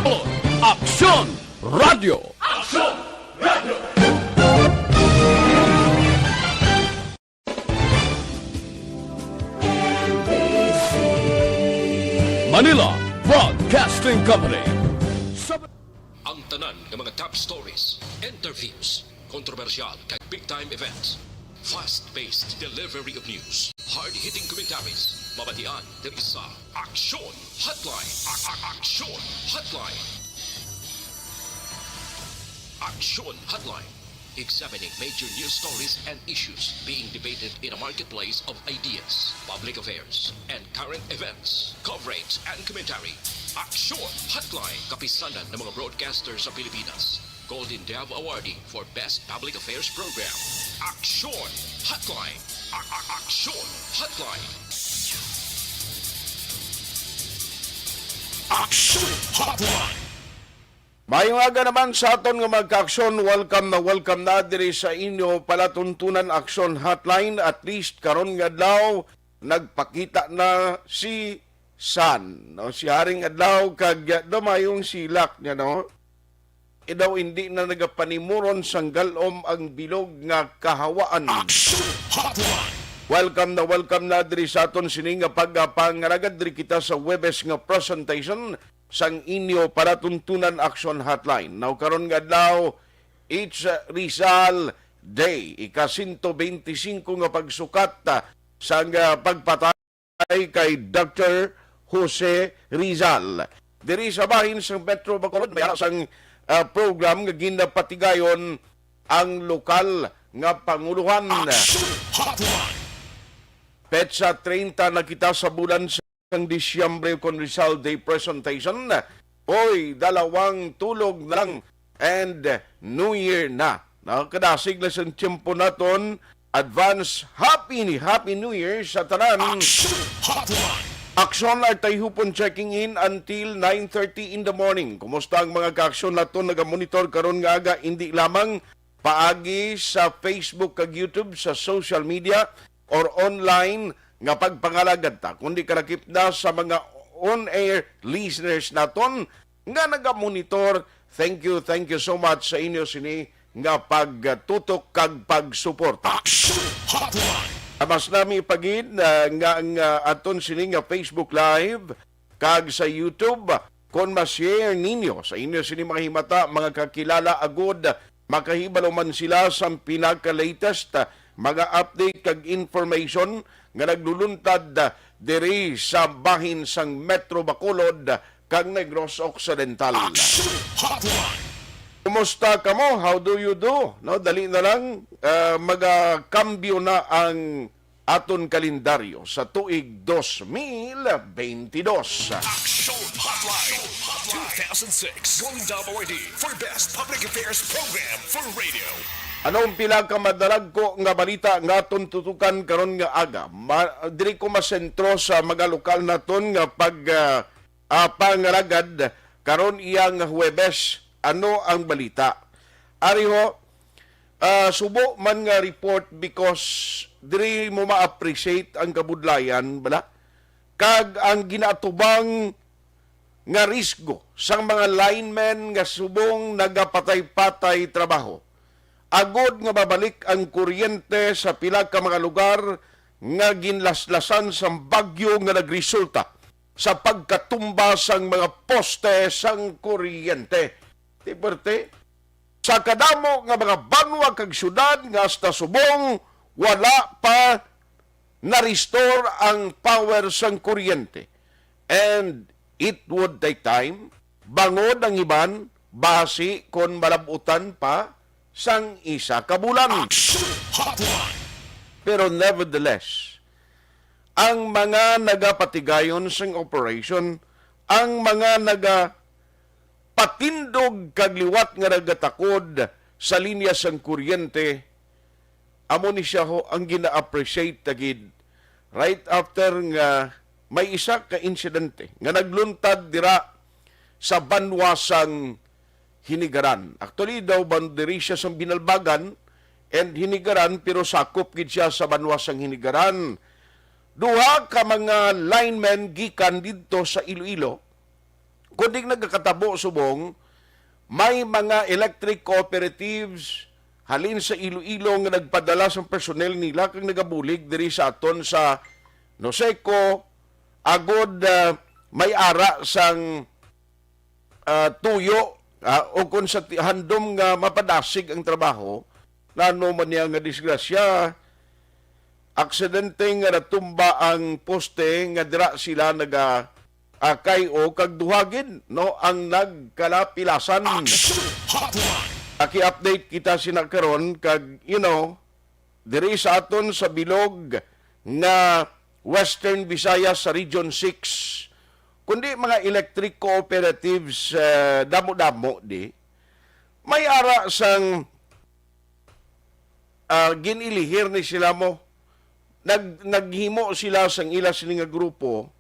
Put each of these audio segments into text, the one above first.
Aksyon Radio. Aksyon Radio! Manila Broadcasting Company. Ang tanan ng mga top stories, interviews, kontrobersyal kay big-time events, fast-paced delivery of news, hard-hitting commentaries, mabatian diri sa Aksyon Hotline. Aksyon Hotline. Aksyon Hotline. Examining major news stories and issues being debated in a marketplace of ideas, public affairs, and current events. Coverage and commentary. Aksyon Hotline. Kapisanan ng mga broadcasters sa Pilipinas. Golden Dove Awardee for Best Public Affairs Program. Aksyon Hotline. Aksyon Hotline. Aksyon Hotline! Mayong aga naman sa aton nga magka-aksyon, welcome na diri sa inyo palatuntunan Aksyon Hotline. At least karon nga adlaw nagpakita na si San, no? Si Haring Adlaw kag damayong silak niya, no? Idaw hindi na nagapanimuron sang galom ang bilog nga kahawaan. Aksyon Hotline! Welcome na diri sa aton sini nga pagpangaragad diri kita sa Webes nga presentation sang inyo para tuntunan Aksyon Hotline. Now karon nga adlaw, it's Rizal Day, ika-125 nga pagsukat sang pagpatay kay Dr. Jose Rizal. Diri sa bahin sang Metro Bacolod, may sang program nga ginapatigayon ang lokal nga panguluhan. Aksyon Hotline! Petsa 30 na kita sa bulan sang Disyembre kon Rizal Day presentation. Oy, dalawang tulog na lang and New Year na. Nakadasig na sa tiyempo naton. Advance Happy New Year sa tanan. Aksyon Hotline! Aksyon at Tayhopon checking in until 9:30 in the morning. Kumusta ang mga ka-aksyon naton naga-monitor karon nga aga, hindi lamang paagi sa Facebook kag YouTube, sa social media or online nga pagpangalagad ta, kundi kalakip na sa mga on-air listeners naton nga naga-monitor. Thank you so much sa inyo sini nga pagtutok kag pagsuporta. Aksyon Hotline! Mas nami pagid nga aton sini nga Facebook Live kag sa YouTube kon ma-share ninyo sa inyo sini mga himata, mga kakilala agod makahibalo man sila sa pinaka-latest mga update kag information nga nagluluntad diri sa bahin sang Metro Bacolod kag Negros Occidental. Aksyon Hotline! Kumusta ka mo? How do you do? No, dali na lang magakambyo na ang aton kalendaryo sa tuig 2022. Aksyon Hotline 2006 Golden Dove Awardee for Best Public Affairs Program for Radio. Anong pila ka madalag ko nga balita nga aton tutukan karon nga aga? Diri ko masentro sa mga lokal naton nga pangaragad karon iyang Huwebes. Ano ang balita? Ariho, subo man nga report because diri mo ma-appreciate ang kabudlayan, bala? Kag ang ginatubang nga risgo sang mga linemen nga subong nagapatay-patay trabaho. Agod nga babalik ang kuryente sa pila ka mga lugar nga ginlaslasan sa bagyo nga nagresulta sa pagkatumba sang mga poste sang kuryente. Tiperte, sa kadamo nga mga banwa kag syudad nga hasta subong wala pa na-restore ang power sang kuryente. And it would take time. Bangod ang iban, basi kon malabutan pa sang isa ka bulan. Aksyon Hotline! Pero nevertheless, ang mga nagapatigayon sang operation, ang mga patindog kagliwat nga nagatakod sa linya sang kuryente, amo ni siya ho ang gina-appreciate tagid right after nga may isa ka insidente nga nagluntad dira sa banwasang Hinigaran. Actually daw bandiri siya sa Binalbagan and Hinigaran pero sakop gid siya sa banwasang Hinigaran. Duha ka mga linemen gikan didto sa Iloilo kundi nagkakatabo subong, may mga electric cooperatives halin sa Iloilo nga nagpadala sa personnel nila kag nagabulig diri sa aton sa Noseco agod may ara sang tuyo o kung sa handom nga mapadasig ang trabaho nano man niya nga disgrasya aksidente nga natumba ang poste nga dira sila naga kay o kag duhagin no ang nagkalapilasan. Aki-update kita sinakaron kag diri sa aton sa bilog nga Western Visayas sa Region 6 kundi mga electric cooperatives damo-damo di may ara sang ginilihir ni sila mo naghimo sila sang ila sini nga grupo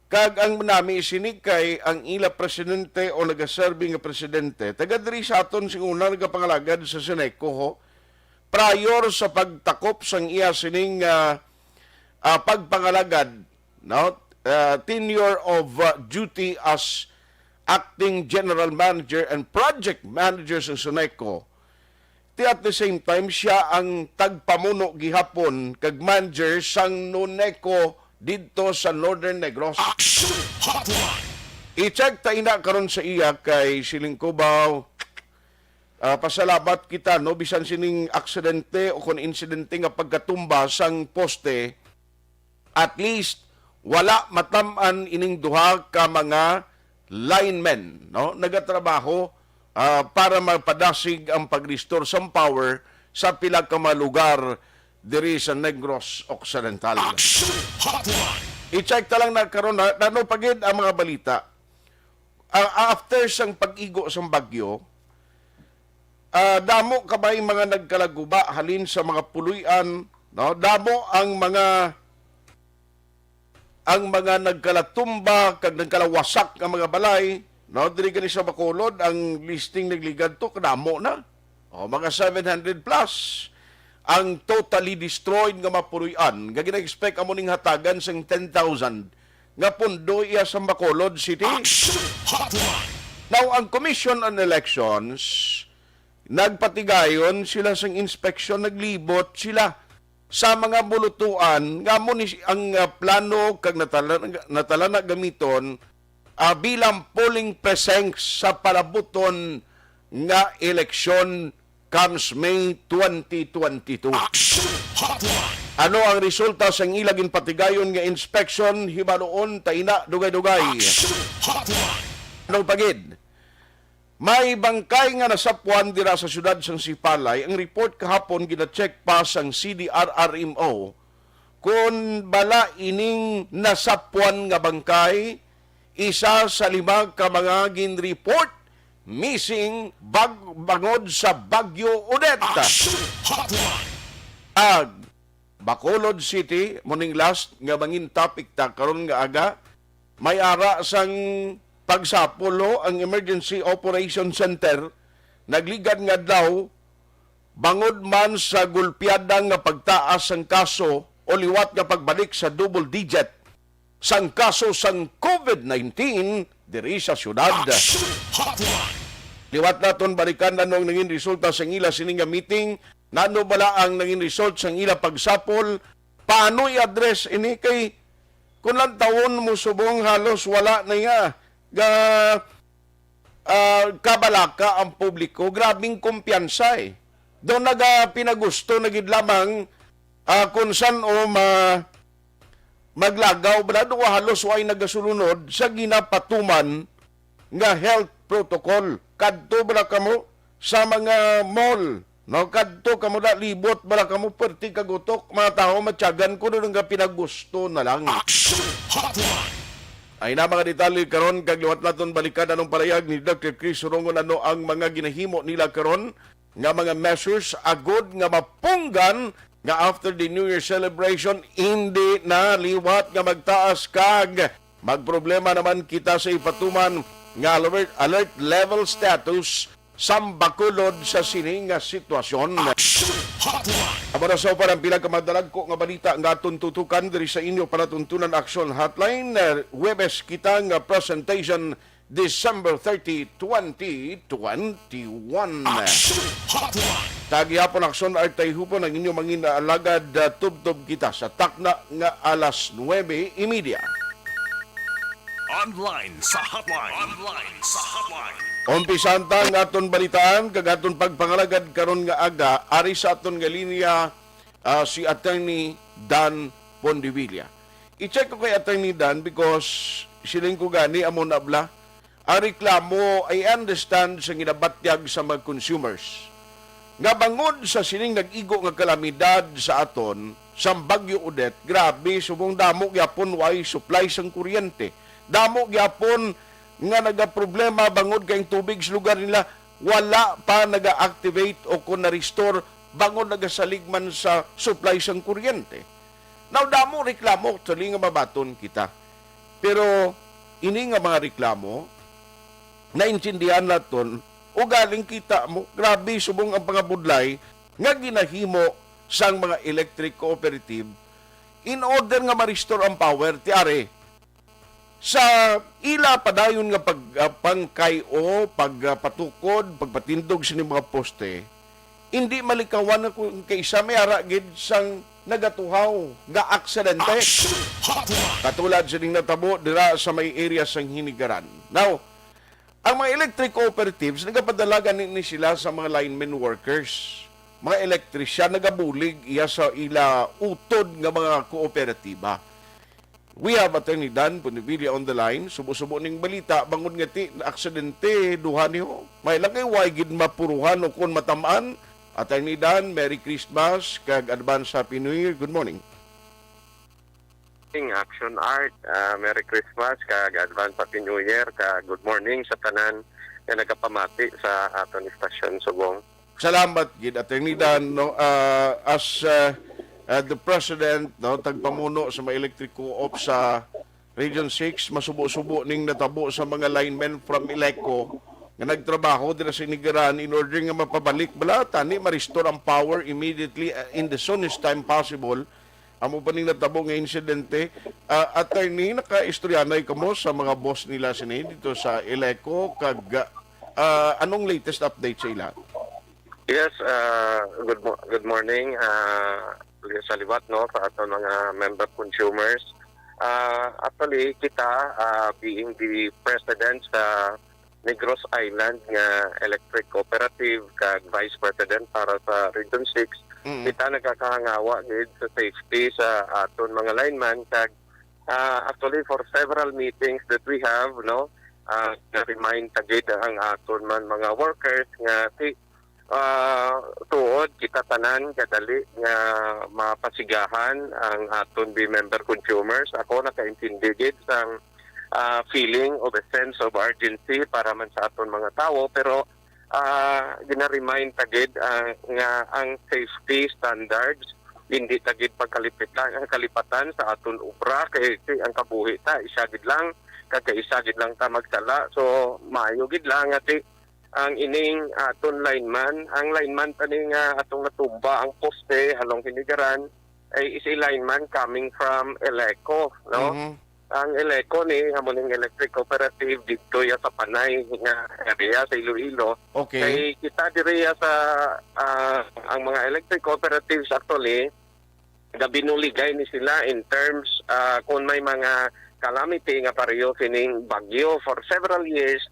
kag ang nami sinig kay ang ila presidente o nagaserbi nga presidente taga diri sa aton sing una nagapangalagad sa Seneco ho prior sa pagtakop sang iya sining pagpangalagad no tenure of duty as acting general manager and project manager sa Seneco. At the same time, siya ang tagpamuno gihapon kag manager sang Noneco dito sa Northern Negros. Aksyon Hotline. I-check ta ina karon sa iya kay Siling Cubao. Pasalamat kita no bisan sining aksidente o kon insidente nga pagkatumba sang poste at least wala matam-an ining duha ka mga linemen no nagatrabaho para mapadasig ang pag-restore sa power sa pila ka mga lugar diri sa Negros Occidental. I-check ta lang na karon nano pagid ang mga balita. After sang pag-igo sang bagyo, damo kabay mga nagkalaguba halin sa mga puluyan, no? Damo ang mga nagkalatumba kag nagkalawasak ang mga balay. No, diri gani sa Bacolod ang listing nagligad to kadamo na. Mga 700 plus ang totally destroyed nga mapuruyan. Nga gina-expect amo ning hatagan sang 10,000 nga pundo iya sa Bacolod City. Now, ang Commission on Elections nagpatigayon sila sang inspection, naglibot sila sa mga bulutuan nga mo ni ang plano kag natala na gamiton bilang polling precincts sa palabuton nga eleksyon comes May 2022. Ano ang resulta sa ilang patigayon nga inspection hibaloon taina dugay-dugay? Anong pagid? May bangkay nga nasapuan dira sa syudad sang Sipalay. Ang report kahapon gina-check pa sang CDRRMO kung bala ining nasapuan nga bangkay isa sa 5 ka mga gin-report missing bangod sa Bagyo Odette. Bacolod City, morning last nga bangin topic ta karon nga aga, may ara sang pagsapolo ang Emergency Operation Center nagligad nga daw bangod man sa gulpiada nga pagtaas sang kaso o liwat nga pagbalik sa double digit sang kaso sang COVID-19 diri sa syudad. Liwat naton balikan na nung naging resulta sa ila sining meeting, nano bala ang naging result sa ila pagsapol, paano i-address ini kay kung lang taon mo subong halos wala na nga kabalaka ang publiko, grabing kumpiyansa eh. Doon pinagusto nagid lamang kung saan o maglagaw brado halos way nagasulunod sa ginapatuman nga health protocol kadto bala kamo sa mga mall no kadto kamo da libot bala kamo perti kagutok mga tao matyagan ko nga pinagusto na lang. Ay na mga detalye karon kag liwat naton balikan anong palayag ni Dr. Chris Surongon ano ang mga ginahimo nila karon nga mga measures agod nga mapunggan nga after the New Year celebration, hindi na liwat nga magtaas kag magproblema naman kita sa ipatuman nga alert level status sa Bacolod sa sining nga sitwasyon. Abara sa parang pila ka madalag ko nga balita nga atong tutukan diri sa inyo para tuntunan Aksyon Hotline. Huwebes kita nga presentation December 30, 2021. Aksyon Hotline. Taghihapon Aksyon ay Tayhopon ang inyong mangin alagad tubtob kita sa takna nga alas 9:30. Online sa hotline. Online sa hotline. Umpisan ta nga aton balitaan kag aton pagpangalagad karon nga aga ari sa aton nga linya si Attorney Dan Pondivilla. I-check ko kay Attorney Dan because siling ko gani amon abla. Ang reklamo I understand sa ginabatyag sa mga consumers. Nga bangod sa sining nag-igo nga kalamidad sa aton sa Bagyo Odette, grabe subong damo gyapon way supply sang kuryente. Damo gyapon nga nagaproblema bangod kay tubig sa lugar nila wala pa naga-activate o kung na-restore bangod nagasaligman sa supply sang kuryente. Now damo reklamo tuloy nga mabaton kita. Pero ini nga mga reklamo naintindihan naton o galing kita mo grabe subong ang pangabudlay nga ginahimo sang mga electric cooperative in order nga ma-restore ang power tiare sa ila padayon nga pagpangkayo, pagpatukod, pagpatindog sa mga poste, hindi malikawan na kung kaysa may aragid sang nagatuhaw nga aksidente. Katulad sa ning natabo dira sa may area sang Hinigaran. Now, ang mga electric cooperatives nagapadalagan ni sila sa mga lineman workers. Mga elektrisyan nagabulig iya sa ila utod nga mga kooperatiba. We have Attorney Dan Pondivilla on the line. Subo-subo ning balita bangod nga ti aksidente duha niyo. May lang kay way gid mapuruhan o kon matamaan. Attorney Dan, Merry Christmas kag advance Happy New Year. Good morning. Action Art, Merry Christmas kag advance Happy New Year kag good morning sa tanan nga nagapamati sa aton istasyon Subong. Salamat gid Attorney Dan no as the President, no, tagpamuno sa mga electric co-op sa Region 6, masubo-subo ning natabo sa mga linemen from Eleco nga nagtrabaho dira sa Hinigaran in order nga mapabalik bala tani ma-restore ang power immediately in the soonest time possible. Amo pa ning natabo nga insidente. Attorney, naka-istoryanay kamo sa mga boss nila sini dito sa Eleco kag anong latest update sa ila? Yes, good morning. Sa liwat no sa aton mga member consumers. Actually kita being the president sa Negros Island nga electric cooperative kag vice president para sa Region 6, kita nagkakahangawa gid sa safety sa aton mga lineman kag actually for several meetings that we have no na-remind tagid ang aton man mga workers nga tuod kita tanan kadali nga mapasigahan ang aton member consumers. Ako nakaintindi gid sang feeling of a sense of urgency para man sa aton mga tao pero gina-remind tagid nga ang safety standards hindi tagid kalipatan sa aton obra kay ang kabuhi ta isa gid lang isa gid lang ta magsala so maayo gid lang ati ang ining aton lineman. Ang lineman taning atong natumba ang poste along Hinigaran ay is a lineman coming from Eleco, no? Mm-hmm. Ang Eleco ni hamuning electric cooperative dito ya sa Panay nga area sa Iloilo. Okay. Kay kita diri sa ang mga electric cooperatives actually gabinuligay ni sila in terms kung may mga calamity nga pareho kining bagyo for several years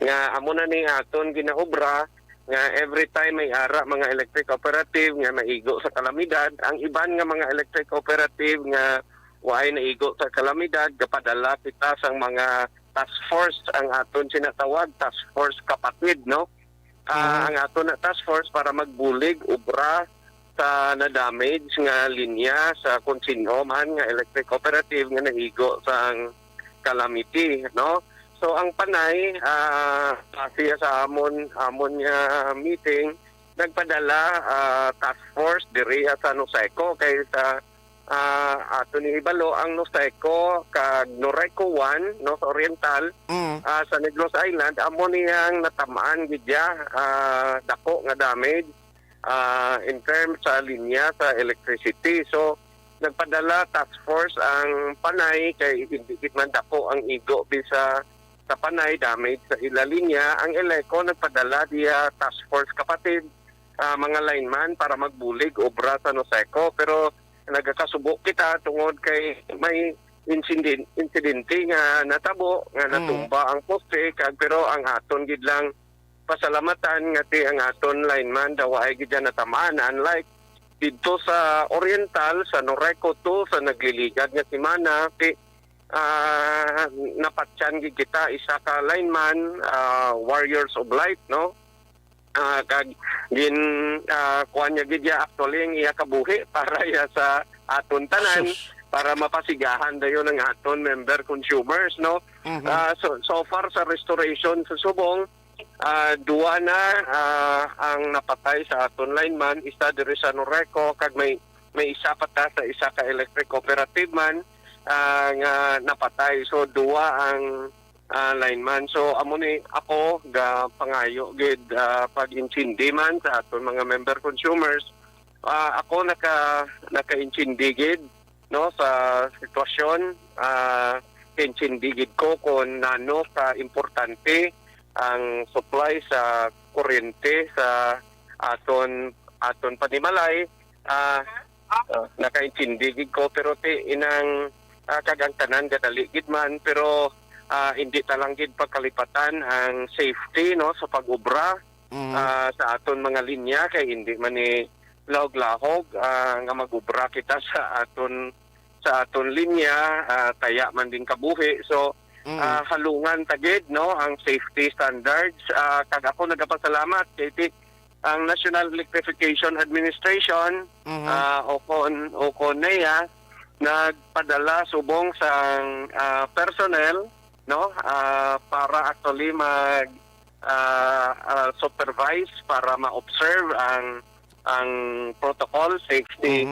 nga amo na ning aton ginaobra nga every time may ara mga electric cooperative nga maigo sa kalamidad ang iban nga mga electric cooperative nga waay naigo sa kalamidad gapadala kita sang mga task force ang aton sinatawag task force kapatid no ang aton na task force para magbulig obra sa na-damage nga linya sa kung man nga electric cooperative nga naigo sang calamity no. So ang Panay kasi sa amon nga meeting nagpadala task force diri sa Noseco kay sa ato ni Ibalo ang Noseco kag Noreco 1 North Oriental sa Negros Island amo niyang natamaan gidya dako nga damage in terms sa linya sa electricity. So nagpadala task force ang Panay kay hindi man dako ang igo bisa sa panay damage sa ilalinya, ang Eleco nagpadala diya task force kapatid mga lineman para magbulig obra sa Noseco, pero nagakasubo kita tungod kay may insidente nga natabo nga natumba ang poste pero ang aton gid lang pasalamatan nga ti ang aton lineman daw ay gid natamaan, unlike dito sa Oriental sa Noreco 2 sa nagliligad nga semana napatyan gid kita isa ka lineman, Warriors of Light, no, kag gin kuan niya gid actually ang iya kabuhi para ya sa aton tanan para mapasigahan dayon ng aton member consumers, no. So far sa restoration sa Subong, duwa na ang napatay sa aton lineman, isa diri sa Noreco, kag may isa pa ta sa isa ka electric cooperative man nga napatay. So duwa ang lineman. So amo ni ako ga pangayo gid pag-insindi man sa aton mga member consumers. Ako naka-insindi gid, no, sa sitwasyon, insindi gid ko kung nano ka importante ang supply sa kuryente sa aton panimalay. Naka-insindi gid ko, pero inang kagang tanan gadali gid man, pero hindi talang gid pagkalipatan ang safety, no, sa pag-ubra sa aton mga linya, kay hindi man ni lahog-lahog nga mag-ubra kita sa aton linya, taya man din kabuhi. So halungan tagid, no, ang safety standards. Kag ako nagapasalamat kay ang National Electrification Administration, o NEA, nagpadala subong sa personnel, no, para actually mag supervise para ma-observe ang protocol safety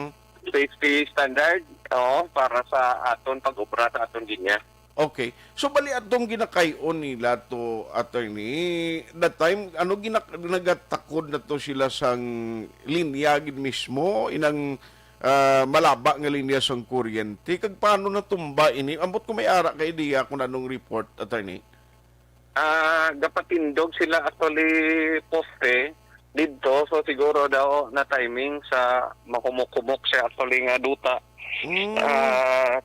standard para sa aton pag-ubra sa aton linya. Okay. So bali atong ginakayon nila to, attorney, that time nagatakod na to sila sang linya gid mismo inang malaba nga linya sang kuryente, kag paano natumba ini? Ambot ko may ara kay idea kung anong report, attorney. Gapatindog sila actually poste dito, so siguro daw na timing sa makumok-kumok siya actually nga duta.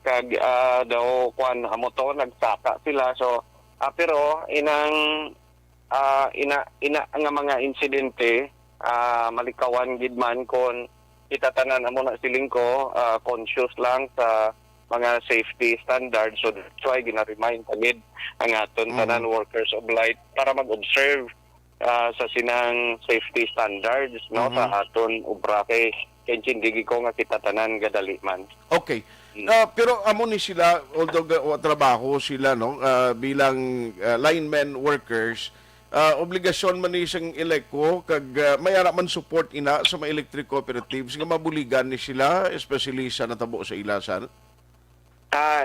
Kag daw kuan amo to nagsaka sila, so pero inang nga mga insidente malikawan gid man kon itatanan amo na siling ko conscious lang sa mga safety standards. So that's why gina-remind kami ang aton tanan workers of light para mag-observe sa sinang safety standards, no, sa aton ubra kay hindi ko nga kita tanan gadali man. Okay. Pero amo ni sila, although trabaho sila, no, bilang linemen workers, obligasyon man ni isang Eleco kag may ara man support ina sa mga electric cooperatives nga mabuligan ni sila, especially sa natabo sa ilasan.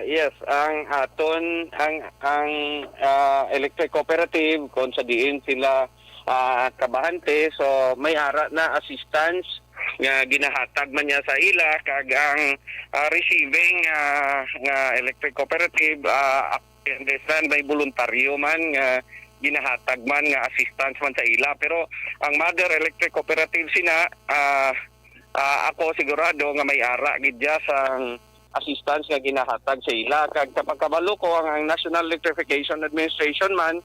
Yes, ang aton ang electric cooperative kung sa diin sila kabahante, so may ara na assistance nga ginahatag man niya sa ila, kag ang receiving nga electric cooperative understand may voluntaryo man nga ginahatag man nga assistance man sa ila, pero ang mother electric cooperative sina ako sigurado nga may ara gid sang assistance nga ginahatag sa ila. Kag kapag kabalo ko ang National Electrification Administration man,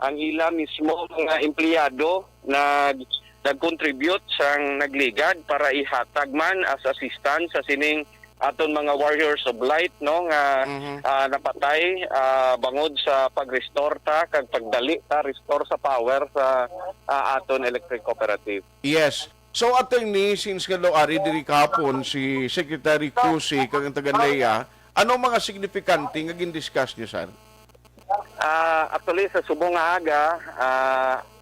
ang ila mismo mga empleyado nag-contribute sang nagligad para ihatag man as assistance sa sining aton mga warriors of light, no, nga napatay bangod sa pag-restore ta kag pagdali ta restore sa power sa aton electric cooperative. Yes. So attorney, since nga daw ari diri kahapon si Secretary Cusi kag ang taga-NEA, ano mga signifikante nga gin-discuss niyo, sir? Actually sa Subong nga aga,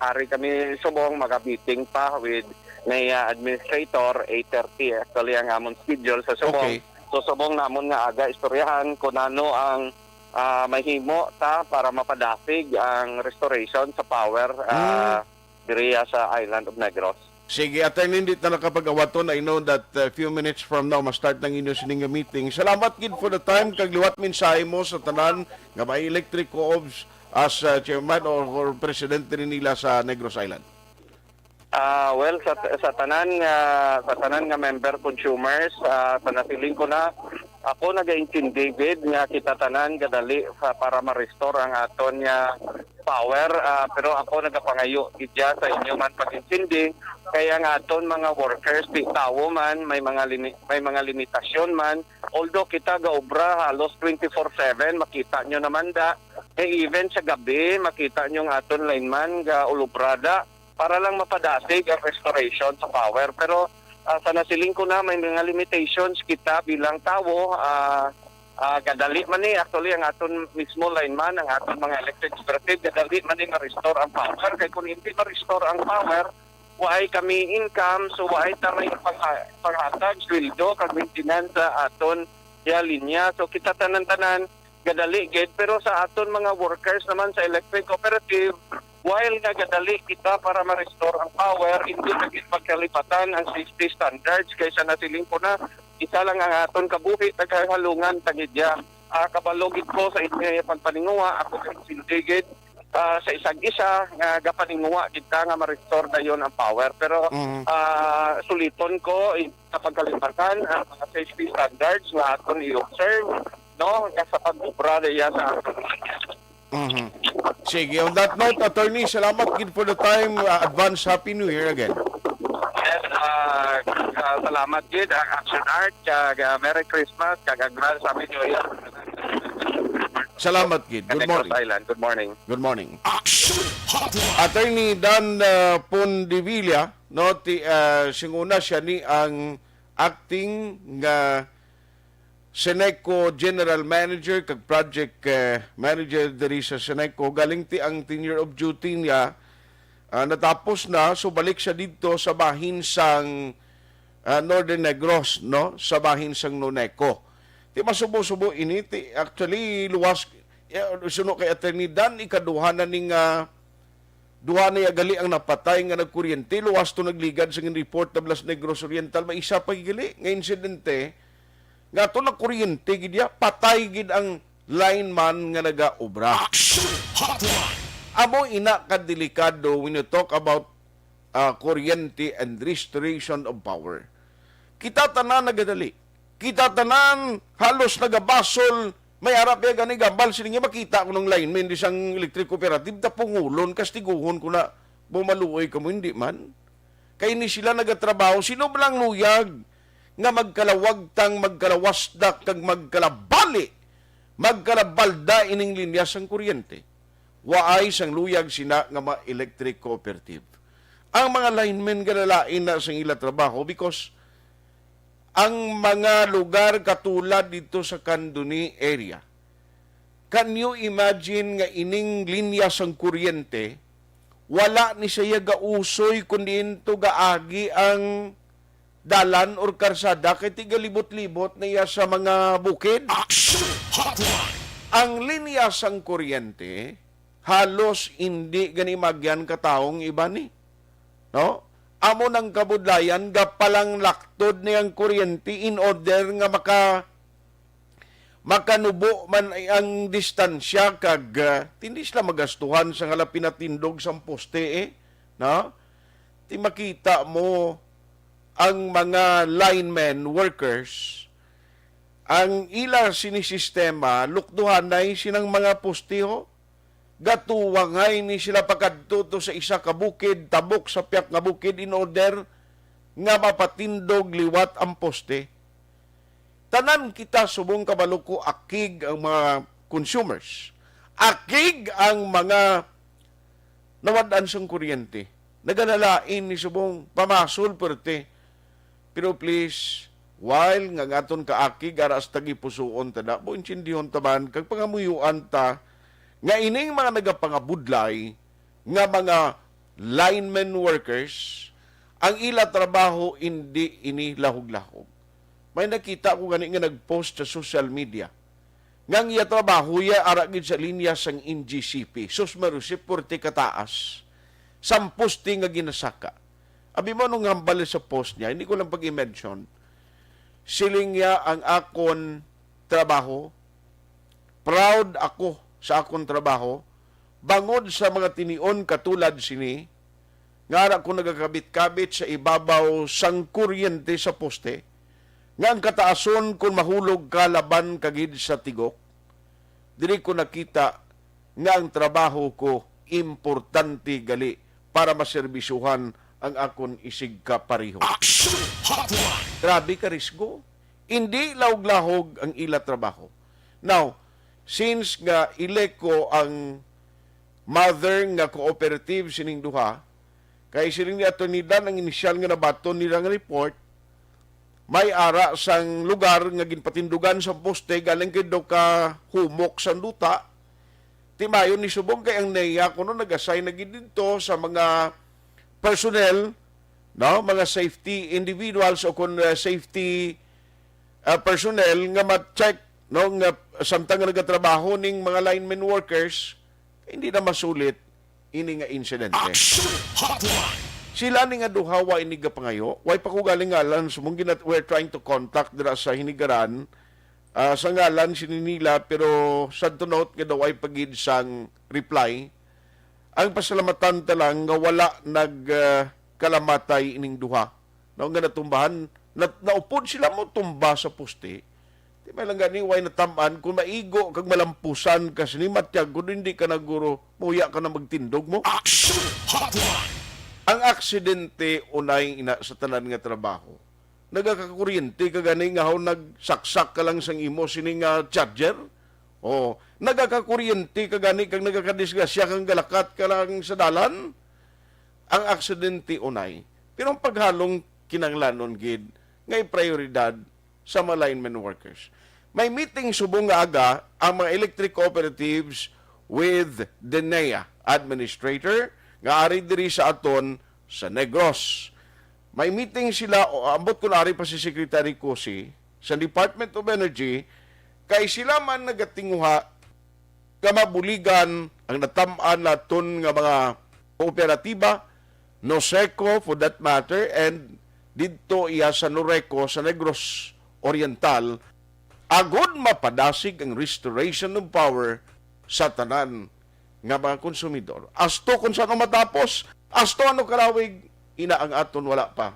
ari kami Subong magabiting pa with NEA administrator 8:30 actually ang amon schedule sa Subong. Okay. So Subong namon nga aga istoryahan kung ano ang mahimo ta para mapadasig ang restoration sa power diri sa island of Negros. Sige, attorney, hindi na nakapag-awaton. I know that few minutes from now, ma-start ng inyo sining meeting. Salamat, kid, for the time. Kag liwat mensahe mo sa tanan nga may electric co-ops as chairman or presidente rin nila sa Negros Island? Well, sa tanan nga member consumers, sa nasiling ko na ako nagaintindi gid nga kita tanan gadali para ma-restore ang aton nga power, pero ako nagapangayo gid sa inyo man pag-intindi kaya nga aton mga workers di tawo man may mga limitasyon man, although kita gaobra halos 24/7 makita nyo naman even sa gabi makita nyo ang aton lineman ga ulubrada para lang mapadasig ang restoration sa power. Pero sa nasiling ko na may mga limitations kita bilang tao, gadali man actually ang aton mismo lineman, ang aton mga electric operative, gadali man ma-restore ang power. Kaya kung hindi ma-restore ang power, waay kami income, so waay tamay panghatag, sweldo, kag maintenance sa aton linya. So kita tanan-tanan, gadali gid, pero sa aton mga workers naman sa electric cooperative, while nagadali kita para ma-restore ang power, hindi naging magkalipatan ang safety standards kaysa nasiling ko na isa lang ang aton kabuhit at halungan tagidya. Kabalogid ko sa inyo pagpaninguha, ako kay sindigid sa isang-isa nga gapaninguha kita nga ma-restore na yon ang power. Pero suliton ko sa pagkalipatan ang mga safety standards nga aton i-observe, no, sa pag-ubra niya sa aton. Sige, on that note, attorney, salamat gid for the time. Advance Happy New Year again. Yes, salamat gid ang Aksyon Art, Merry Christmas, advance Happy New Year. Salamat gid. Good morning. Island. Good morning. Good morning. Aksyon Hotline. Attorney Dan Pondevilla, no, singuna siya ni ang acting nga Seneco General Manager kag Project Manager diri sa Seneco. Galing ti ang 10-year of duty niya natapos na, so balik siya dito sa bahin sang Northern Negros, no, sa bahin sang Noneco. Ti masubo-subo ini ti actually luwas suno kay Attorney Dan ikaduha na ning duha na gali ang napatay nga nagkuryente, luwas to nagligad sa report ng Las Negros Oriental, may isa pa gali nga insidente nga to na kuryente gid ya, patay gid ang lineman nga nagaobra. Aksyon Hotline. Amo ina kadelikado when you talk about kuryente and restoration of power. Kita tanan nagadali. Kita tanan halos nagabasol, may arap ya gani gambal sininga makita ko ng lineman di sang electric cooperative ta pungulon kastiguhon ko na bumaluoy kamo hindi man. Kay ni sila nagatrabaho, sino lang luyag nga magkalawagtang, magkalawasdak, kag magkalabali, magkalabalda ining linya sang kuryente. Waay sang luyag sina nga ma-electric cooperative. Ang mga linemen galalain na sang ila trabaho because ang mga lugar katulad dito sa Kanduni area, can you imagine nga ining linya sang kuryente, wala ni siya gausoy kundi into gaagi ang dalan or karsada kay tigalibot-libot na iya sa mga bukid. Aksyon Hotline. Ang linya sang kuryente halos hindi gani magyan kataong iba ni. No? Amo ng kabudlayan gapalang laktod niyang kuryente in order nga makanubo man ang distansya kag hindi sila magastuhan sa halapin na tindog sa poste no? Ti makita mo ang mga linemen, workers, ang ila sinisistema, lukduhan na sinang mga postiho, gatuwangay ni sila pagkadto sa isa ka bukid, tabok sa piyak nga bukid in order nga mapatindog liwat ang poste. Tanan kita subong kabaluko akig ang mga consumers. Akig ang mga nawadan sang kuryente. Nagalalain ni subong pamasol perte. Pero please, while nga ngaton kaakig aras tagi pusuon tada, bo intindihon taban kag pangamuyuan ta nga ining mga nagapangabudlay nga mga linemen workers ang ila trabaho hindi ini lahog-lahog. May nakita ko gani nga nagpost sa social media. Nga iya trabaho ya aragid sa linya sang NGCP. Sus marusip porte kataas. Sampusti nga ginasaka. Abi mo nung hambal sa post niya, hindi ko lang pag-i-mention, siling niya ang akon trabaho, proud ako sa akong trabaho, bangod sa mga tinion katulad sini, nga ko nagakabit-kabit sa ibabaw sang kuryente sa poste, nga ang kataason kung mahulog ka laban kagid sa tigok, dili ko nakita nga ang trabaho ko importante gali para maserbisyuhan ang akon isig ka pareho. Aksyon Hotline. Grabe ka risgo. Hindi lahog-lahog ang ila trabaho. Now, since nga ileko ang mother nga cooperative sining duha, kay sining ni Atty. Dan ang inisyal nga nabaton nilang report, may ara sang lugar nga ginpatindugan sa poste galing kay do ka humok sa duta. Timayon ni subong kay ang NEA kuno nag-assign na gid dito sa mga personnel, no, mga safety individuals o kun safety personnel nga ma-check, no, nga samtang nagatrabaho ning mga lineman workers, hindi na masulit ini nga insidente. Aksyon Hotline. Sila ni nga duha wa iniga pangayo, way pa ko galingalan sumong we're trying to contact dira sa hinigaran sa ngalan sininila, pero sad to note nga daw ay pagid sang reply. Ang pasalamatan talang nga wala kalamatay ining duha. No, nga natumbahan, naupod sila mo tumba sa poste. Di may lang gani way natamaan kung maigo kag malampusan ka sinimat yag kung hindi ka naguro, muya ka na magtindog mo. Aksyon Hotline. Ang aksidente unay ina sa tanan nga trabaho. Nagakakuryente ka gani nga nagsaksak ka lang sang imo sining charger. O nagakakuryente ka gani kag nagakadisgrasya kang galakat ka lang sa dalan. Ang aksidente unay. Pero ang paghalong kinanglanon gid ngay prioridad sa mga lineman workers. May meeting subong nga aga ang mga electric cooperatives with the NEA administrator nga ari diri sa aton sa Negros. May meeting sila, o ambot ko na ari pa si Secretary Cosi sa Department of Energy, kay sila man nagatinguha nga mabuligan ang natam-an naton nga mga kooperatiba, Noseco for that matter, and dito iya sa Noreco sa Negros Oriental, agod mapadasig ang restoration of power sa tanan nga mga konsumidor. Asto kung saan matapos, asto ano karawig, ina ang aton wala pa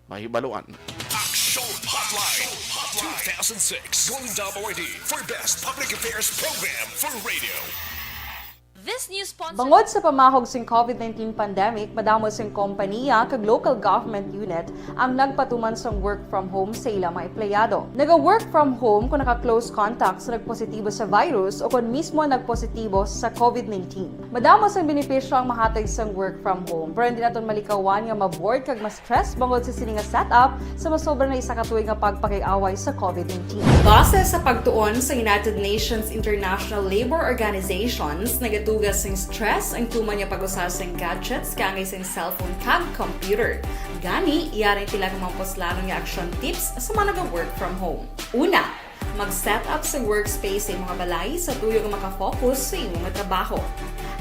mahibaluan. Aksyon Hotline. 2006 Golden WD for Best Public Affairs Program for Radio. This news sponsor... Bangod sa pamahog sing COVID-19 pandemic, madamo sing kompanya kag local government unit ang nagpatuman sang work from home sa ilang mga empleyado. Naga-work from home kung naka-close contact sa nagpositibo sa virus o kung mismo nagpositibo sa COVID-19. Madamo sang benepisyo ang mahatag sang work from home, pero hindi naton malikawan nga ma-bored kag ma-stress bangod sa sini nga setup sa masobra na isa ka tuig nga pagpakig-away sa COVID-19. Base sa pagtuon sa United Nations International Labor Organizations, nagatugas sing stress ang tuman niya pag-usar sing gadgets kangay sing cellphone kag computer. Gani, iyaring tila ng mga poslanong nga action tips sa mga nag-work from home. Una, mag-set up sa workspace sa imong balay sa tuyo nga makafocus sa imong trabaho.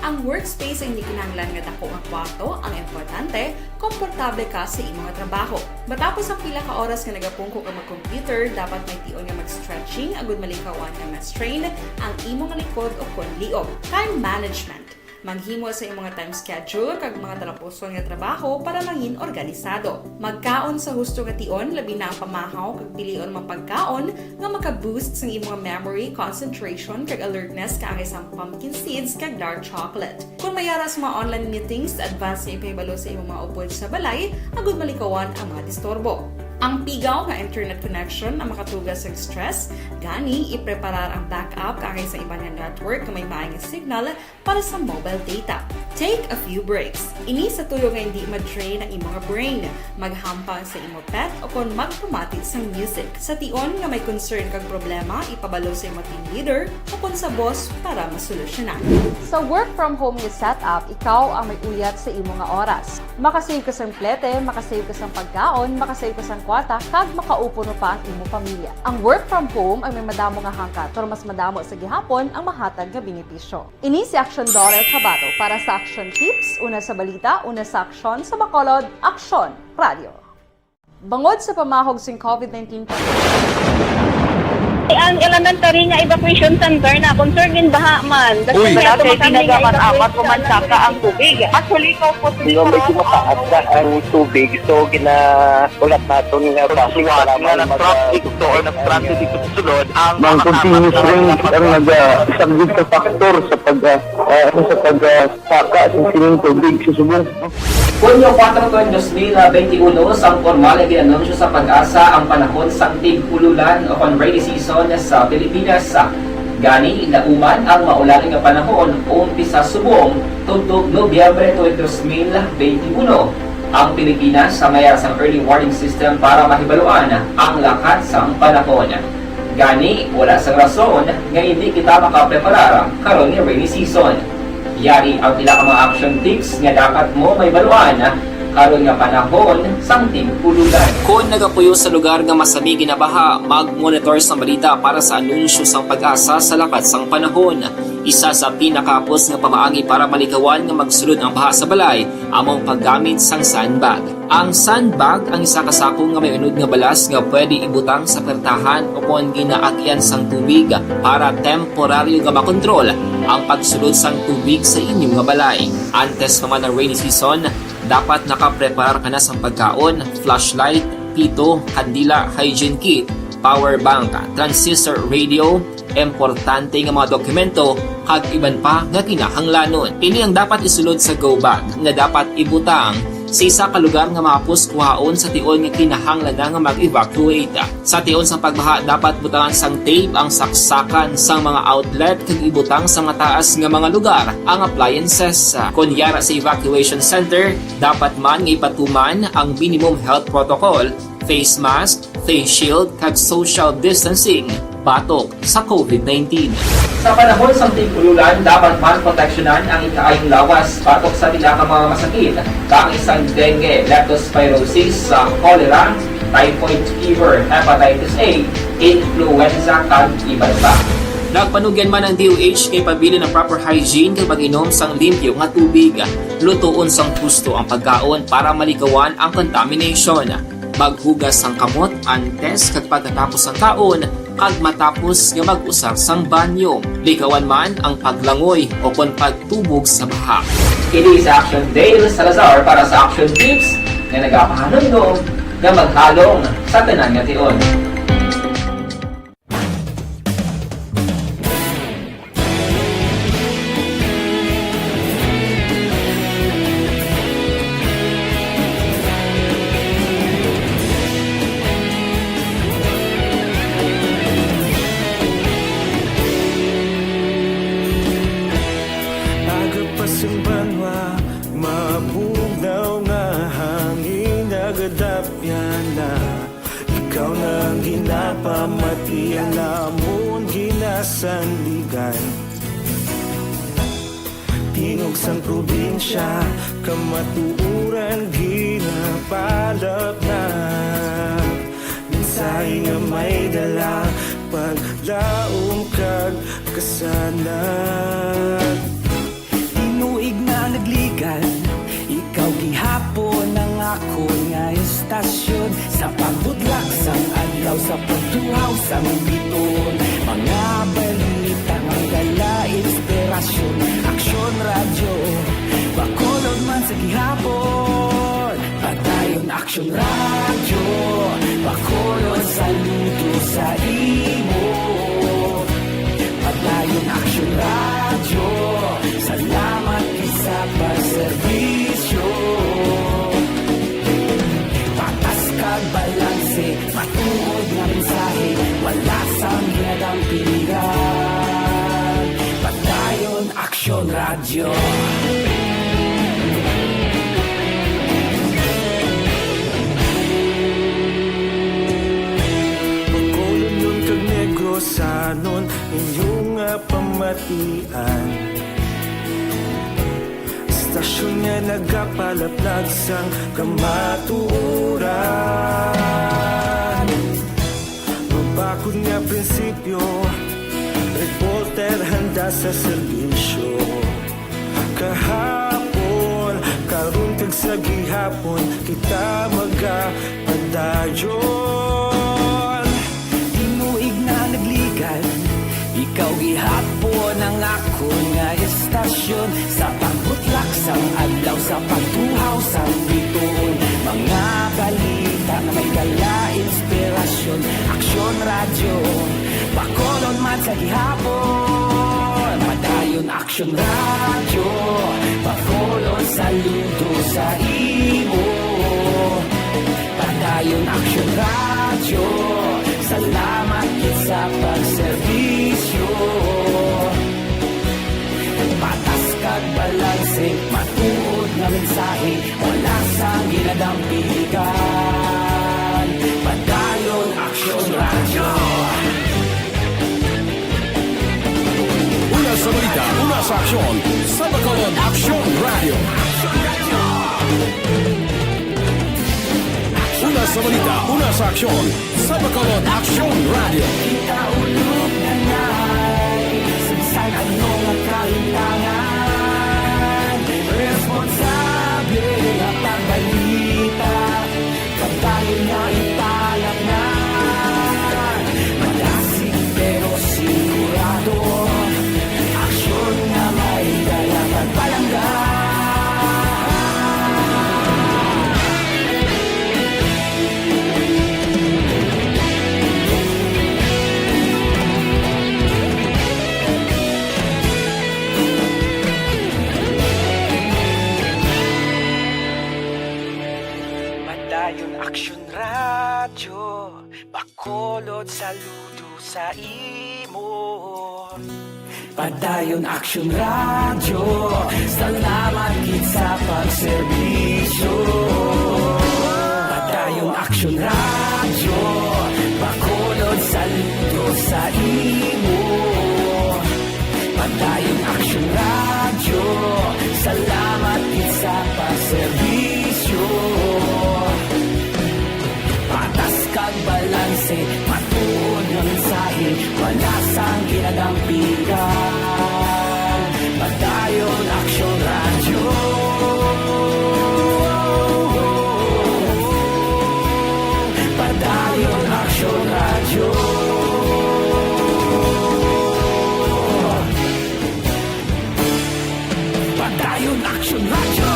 Ang workspace ay hindi kinahanglan nga dako nga kwarto, ang importante, komportable ka sa imong trabaho. Matapos ang pila ka oras nga nagapungko ka mag-computer, dapat may tion nga mag-stretching agud malikawan nga ma-strain ang imong likod o kon liog. Time management. Maghimo sa imong time schedule kag mga talapuson nga trabaho para maging organisado. Magkaon sa husto nga tion, labi na ang pamahaw kag pilion mang pagkaon nga maka-boost sa imong memory, concentration kag alertness kaangay sa pumpkin seeds kag dark chocolate. Kung mayara sa mga online meetings, advance sa ipahibalo sa imong mga upod sa balay, agud malikawan ang mga disturbo. Ang pigaw nga internet connection ang makatugas sa stress, gani ipreparar ang backup kaangay sa ibang network na may maayong signal para sa mobile data. Take a few breaks. Ini sa tuyo nga hindi ma-drain ang imong brain. Maghampang sa imong pet o kung magpumati sa music. Sa tion nga may concern kag problema, ipabalo sa imong team leader o kung sa boss para masolusyonan. Sa work from home nga setup, ikaw ang may uyat sa imong nga oras. Makasave ka sang plete, makasave ka sang pagkaon, makasave ka sang kwarta, kag makaupo no pa ang imong pamilya. Ang work from home ay may madamo nga hangkat, pero mas madamo sa gihapon ang mahatag nga benepisyo. Ini si Aksyon Dorel Cabato para sa Action Tips, una sa balita, una sa aksyon, sa Bacolod, Aksyon Radio. Bangod sa pamahog sing COVID-19 pandemic, Ang elementary nga evacuation center na concern din baha man. Uy. Wala Kasi tinagaman apat kumansaka ang tubig. Actually, ikaw po Hindi mo medyo mataas na ang tubig. So, ulat natin nga Siwat nga ng traffic to or ng-traffic dito sa sulod ang Mang continuous rain ang nag-subject sa factor sa pagsaka sa sining tubig sa subong. Hunyo 4, 2021, sang formal ay ginanunsyo sa pag-asa ang panahon sa tig-ululan o rainy season sa Pilipinas. Gani, nauman ang maulaling nga panahon umpisa subong tugtog Nobyembre 2021. Ang Pilipinas sa mayar sang early warning system para mahibaluan ang lakat sang panahon. Gani, wala sang rason nga hindi kita makapreparar karon ni rainy season. Yari ang pila ka mga action tips nga dapat mo may baluan karon nga panahon sang tig-ululan. Kung nagapuyo sa lugar nga masami ginabaha, mag-monitor sa balita para sa anunsyo sang pag-asa sa lakat sang panahon. Isa sa pinakapos nga pamaagi para malikawan nga magsulod ang baha sa balay among paggamit sang sandbag. Ang sandbag ang isa ka sako nga may unod nga balas nga pwede ibutang sa pertahan o kung ginaakyan sang tubig para temporaryo nga makontrol ang pagsulod sang tubig sa inyong nga balay. Antes naman ng rainy season, dapat nakaprepare ka na sa pagkaon, flashlight, pito, kandila, hygiene kit, power bank, transistor radio, importante nga mga dokumento kag iban pa nga kinahanglanon. Ini ang dapat isulod sa go bag nga dapat ibutang sa isa ka lugar nga mapus kuhaon sa tion nga kinahanglan nga mag-evacuate. Sa tion sa pagbaha dapat butangan sang tape ang saksakan sang mga outlet kag ibutang sa mataas nga mga lugar ang appliances. Kunyara sa evacuation center, dapat man nga ipatuman ang minimum health protocol, face mask, face shield kag social distancing batok sa COVID-19. Sa panahon sa tig-ululan, dapat man proteksyonan ang ikaayong lawas batok sa pila ka mga masakit, kang isang dengue, leptospirosis, cholera, typhoid fever, hepatitis A, influenza, kag iban pa. Nagpanugyan man ang DOH kay pabili ng proper hygiene kay pag-inom sang limpyo nga tubig. Lutuon sang gusto ang pagkaon para malikawan ang contamination. Maghugas sang kamot antes kag pagkatapos ang kaon kag matapos nga mag-usar sang banyo. Likawan man ang paglangoy o kon pagtubog sa baha. Kini sa Aksyon Dale Salazar para sa Action Tips nga nagapahanundong nga maghalong sa tanan nga tion. Mabugaw nga hangin nagadapyan na ikaw nang ginapamati ang lamon ginasandigan. Tingog sang probinsya kamatuuran ginapalap na minsay nga may dala paglaom kag kasanat. Tinuig na nagligan, ikaw gihapon ang ako nga istasyon sa pagbudlak sang adlaw sa pagtuhaw sa biton. Mga balita ang dala inspirasyon, aksyon radyo bakolod man sa gihapon. Padayon aksyon radyo bakolod sa luto sa imo. Padayon aksyon radyo, salamat sa pagserbisyo. Patas kag balanse, matuod nga mensahe, wala sang ginadampigan. Padayon aksyon radyo. Pagkolon nun kag negrosanon inyong pamatian. Stasyon nga nagapalaplag sang kamatuuran. Mabakod nga prinsipyo, reporter handa sa serbisyo. Kahapon, karon kag sa gihapon, kita magapadayon. Tinuig na nagli Ikaw gihapon ang ako nga istasyon sa pagbutlak sang adlaw sa pagtuhaw sa bituon. Mga balita na may gala inspirasyon. Aksyon radyo, bakolon man sa gihapon. Padayon Aksyon radyo, bakolon saludo sa imo. Padayon Aksyon radyo, salamat kit sa pagserbisyo. Patas kag balanse, matuod nga mensahe, wala sang ginadampigan. Padayon Aksyon radyo. Una sa balita, una sa aksyon, sa Bacolod Aksyon Radio. Una sa balita, una sa aksyon, sa Bacolod Aksyon Radio. Kita ulog na na'y sansay anong ang kalintangan. Responsable at ang balita, pagkain na italak na. Malasig pero sigurado, aksyon na may dalaman palangga. Padayon Aksyon radyo, bakolod saludo sa imo. Padayon Aksyon radyo, salamat kit sa pagserbisyo. Padayon Aksyon radyo, bakolod saludo sa imo. Padayon Aksyon radyo, salamat kit sa pagserbisyo. Patas kag balanse, matuod nga mensahe, wala sang ginadampigan. Padayon Aksyon radyo. Padayon Aksyon radyo. Padayon Aksyon radyo.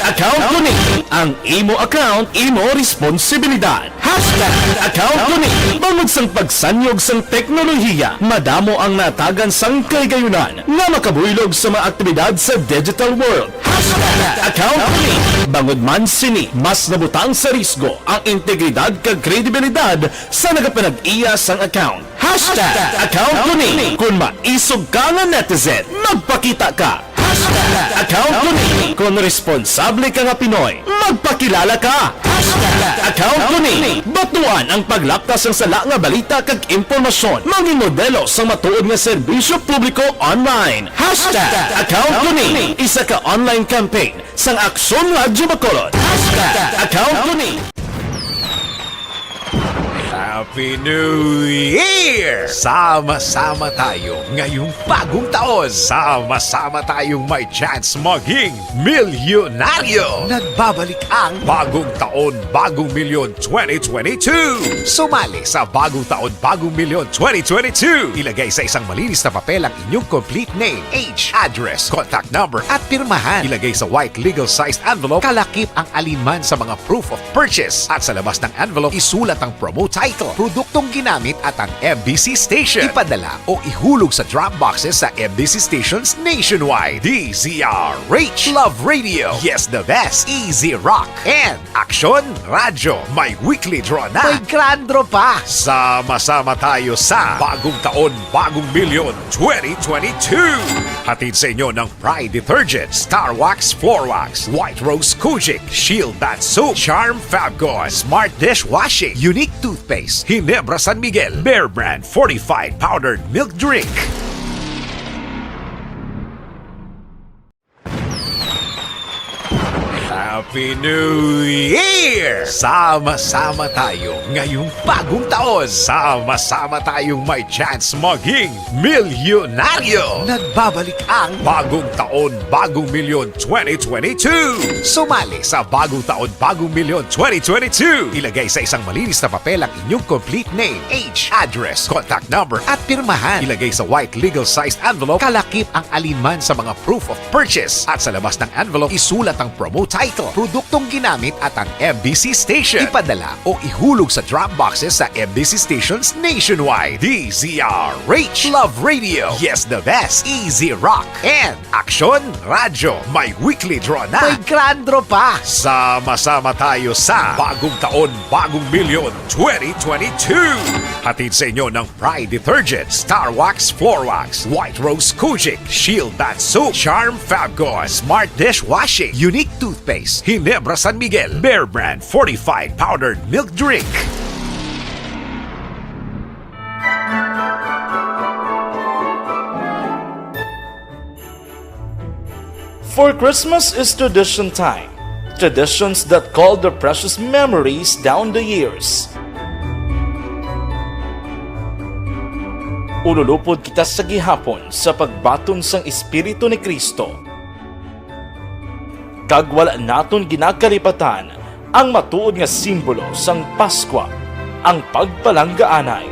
Account Kuning. Ang imo account, imo responsibilidad. Account Kuning. Bangod sang pagsanyog sang teknolohiya, madamo ang natagan sang kaygayunan nga makabuylog sa mga aktibidad sa digital world. Account Kuning. Bangod man sini, mas nabutang sa risgo ang integridad kag kredibilidad sa nagapanag-iya sang account. Account Kuning. Kung maisog ka nga netizen, magpakita ka. Account Kuning. Kung responsable ka nga Pinoy, magpakilala ka. Account Kuning. Batuan ang paglaptas ng sala nga balita kag impormasyon. Maging modelo sa matuod nga serbisyo publiko online. Account Kuning. Isa ka online campaign sang Aksyon Radyo Bacolod. Account Kuning. Happy New Year! Sama-sama tayo ngayong bagong taon. Sama-sama tayong may chance maging milyonaryo. Nagbabalik ang Bagong Taon, Bagong Milyon 2022. Sumali sa Bagong Taon, Bagong Milyon 2022. Ilagay sa isang malinis na papel ang inyong complete name, age, address, contact number at pirmahan. Ilagay sa white legal-sized envelope, kalakip ang alinman sa mga proof of purchase. At sa labas ng envelope, isulat ang promo title, produktong ginamit at ang MBC station. Ipadala o ihulog sa drop boxes sa MBC stations nationwide. DZRH, Love Radio, Yes the Best, Easy Rock, and Aksyon Radyo. May weekly draw na. May grand draw pa. Sama-sama tayo sa Bagong Taon, Bagong Milyon 2022. Hatid sa inyo ng Pride Detergent, Star Wax Floor Wax, White Rose Kojic, Shield Bath Soap, Charm Fabgo, Smart Dishwashing, Unique Toothpaste, Ginebra San Miguel, Bear Brand Fortified Powdered Milk Drink. Happy New Year! Sama-sama tayo ngayong bagong taon. Sama-sama tayong may chance maging milyonaryo. Nagbabalik ang Bagong Taon, Bagong Milyon 2022. Sumali sa Bagong Taon, Bagong Milyon 2022. Ilagay sa isang malinis na papel ang inyong complete name, age, address, contact number at pirmahan. Ilagay sa white legal-sized envelope, kalakip ang alinman sa mga proof of purchase. At sa labas ng envelope, isulat ang promo title, produktong ginamit at ang MBC station. Ipadala o ihulog sa drop boxes sa MBC stations nationwide. DZRH, Love Radio, Yes the Best, Easy Rock, and Aksyon Radyo. May weekly draw na. May grand draw pa. Sama-sama tayo sa Bagong Taon, Bagong Milyon 2022. Hatid sa inyo ng Pride Detergent, Star Wax Floor Wax, White Rose Kojic, Shield Bath Soap, Charm Fabgone, Smart Dishwashing, Unique Toothpaste, Ginebra San Miguel, Bear Brand Fortified Powdered Milk Drink. For Christmas is tradition time. Traditions that call the precious memories down the years. Ululupod kita sa gihapon sa pagbaton sang Espiritu ni Kristo. Kag wala naton ginakalipatan ang matuod nga simbolo sang Paskwa, ang pagpalanggaanay.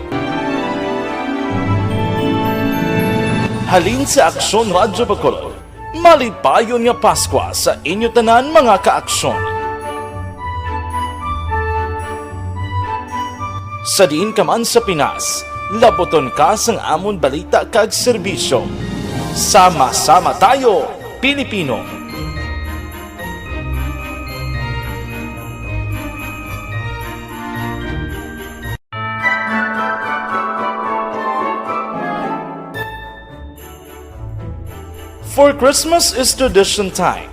Halin sa Aksyon Radyo Bacolod, malipayon nga Paskwa sa inyo tanan mga kaaksyon. Sa diin ka man sa Pinas, laboton ka sang amon balita kag serbisyo. Sama-sama tayo, Pilipino! For Christmas is tradition time.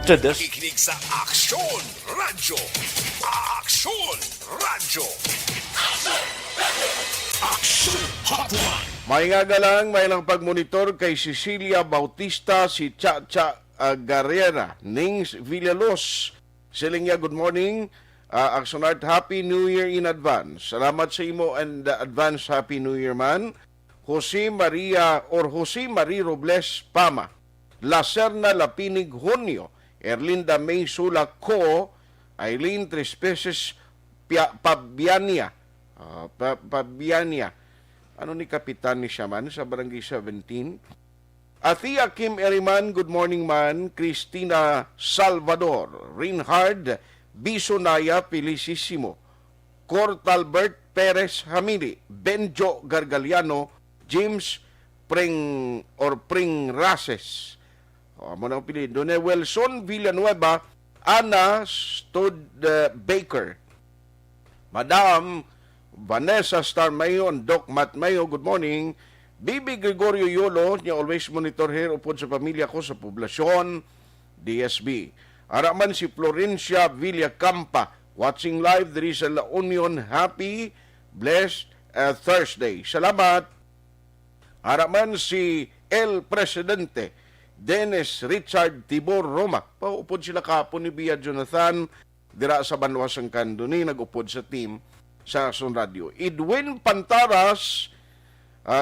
Nakikinig sa Aksyon Radyo. Aksyon Radyo. Aksyon Hotline. May nga galang, may lang pagmonitor kay Cecilia Bautista, si Cha Garriera, ning Villalos. Siling good morning. Aksyon Art, Happy New Year in advance. Salamat sa imo and advance Happy New Year man. Jose Marie Robles Pama. Lacerna Lapinig Junio, Erlinda May Sula Co, Eileen Trespeces Pabiania. Ano ni Kapitan ni Shaman sa Barangay 17? Athia Kim Eriman, good morning man. Cristina Salvador, Reinhard Bisonaya Felicissimo, Cortalbert Perez Hamili, Benjo Gargaliano, James Pring Races. Amo nang pili. Done Wilson Villanueva, Ana Baker, Madam Vanessa Star Mayo, Doc Matt Mayo, good morning. Bibi Gregorio Yolo, niya always monitor here upod sa pamilya ko sa poblasyon, DSB. Araman si Florencia Villacampa, watching live, there is a La Union, happy, blessed Thursday. Salamat. Araman si El Presidente, Dennis Richard Tibor Roma. Paupod sila kapon ni Bia Jonathan, dira sa Banwas ang Kanduni, nag-upod sa team sa Aksyon Radio. Edwin Pantaras,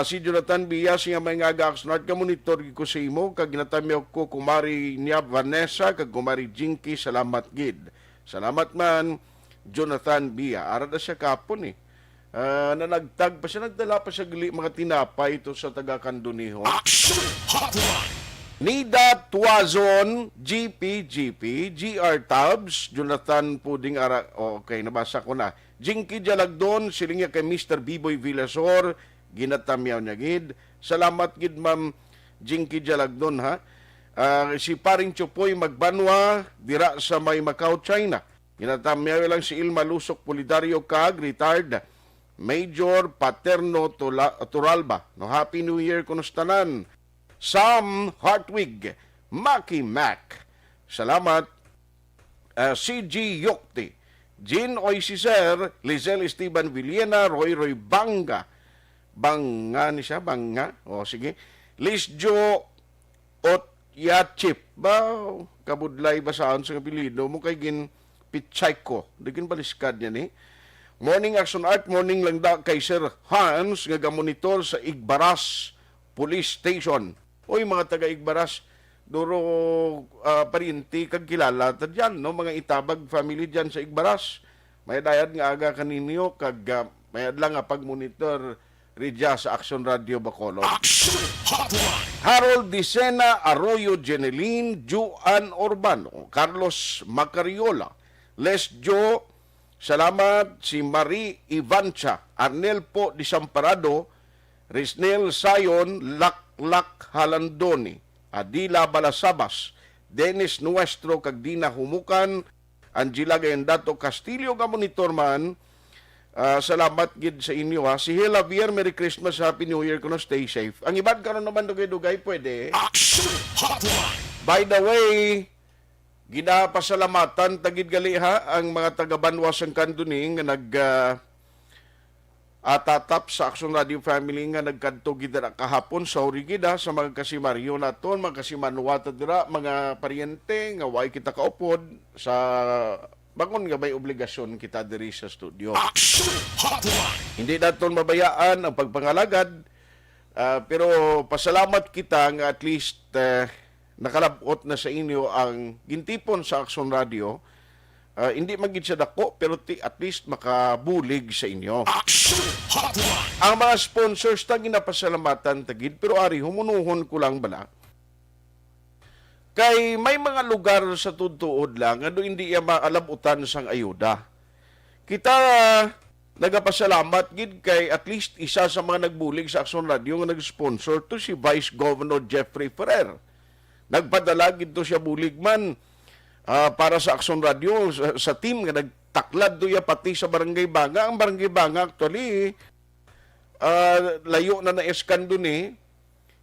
si Jonathan Bia, siya may nga Aksyon Radio, monitor ko sa imo, kag ginatami ko kumari niya Vanessa, kag kumari Jinky, salamat gid. Salamat man, Jonathan Bia. Ara na siya kapon na nagtag pa siya, nagdala pa siya mga tinapay ito sa taga Kanduniho. Aksyon Hotline. Nida Tuazon, GP, GR Tabs, Jonathan Puding Ara, okay, nabasa ko na. Jinky Jalagdon, silingya kay Mr. Biboy Villasor, ginatamyaw niya gid. Salamat gid ma'am Jinky Jalagdon ha. Si Paring Chupoy Magbanwa, dira sa may Macau, China. Ginatamyaw lang si Ilma Lusok Polidario Kag, retired Major Paterno Turalba. No, Happy New Year kunustanan. Sam Hartwig, Maki Mac. Salamat. CG Yokti, Jean Oisiser, Lizelle Esteban Villena, Roy Banga. Banga ni siya, Banga. O sige. Liz Jo Otyachip. Ba, kabudlay basahon sa apelyido mo kay gin Pichayko. Digin baliskad niya ni. Morning Action Art, morning lang da kay Sir Hans nga gamonitor sa Igbaras Police Station. Oy mga taga Igbaras, duro pariente kag kilala ta diyan no, mga itabag family diyan sa Igbaras. May dayad nga aga kaninyo kag may adlang nga pagmonitor ridya sa Aksyon Radio Bacolod. Harold Dicena, Arroyo Jeneline, Juan Urbano, Carlos Macariola, Les Jo, salamat si Marie Ivancha, Arnel po Disamparado, Risnel Sayon, Laklak Halandoni, Adila Balasabas, Dennis Nuestro, Kagdina Humukan, Angela Gayendato Castillo, Gamonitor man, salamat gid sa inyo ha. Si Hila Vier, Merry Christmas, Happy New Year, kuno stay safe. Ang ibad karon naman dugay-dugay pwede. By the way, ginapasalamatan tagid gali ha ang mga taga-Banwas ang kanduning nga atatap sa Aksyon Radio Family nga nagkadto gid kahapon sa Origida sa mga kasimaryo naton, mga kasimanuwata dira, mga paryente nga way kita kaupod sa bangon nga may obligasyon kita diri sa studio. Hindi naton mabayaan ang pagpangalagad, pero pasalamat kita nga at least nakalabot na sa inyo ang gintipon sa Aksyon Radio. Hindi magid siya dako, pero at least makabulig sa inyo. Ang mga sponsors ta ginapasalamatan tagid, pero ari humunuhon ko lang bala. Kay may mga lugar sa tutuod lang nga hindi iya maalabutan sang ayuda. Kita nagapasalamat gid kay at least isa sa mga nagbulig sa Aksyon Radio nga nag-sponsor to si Vice Governor Jeffrey Ferrer. Nagpadala gid to siya bulig man para sa Aksyon Radio sa team nga nagtaklad doya pati sa Barangay Banga. Ang Barangay Banga actually layo na eskan dun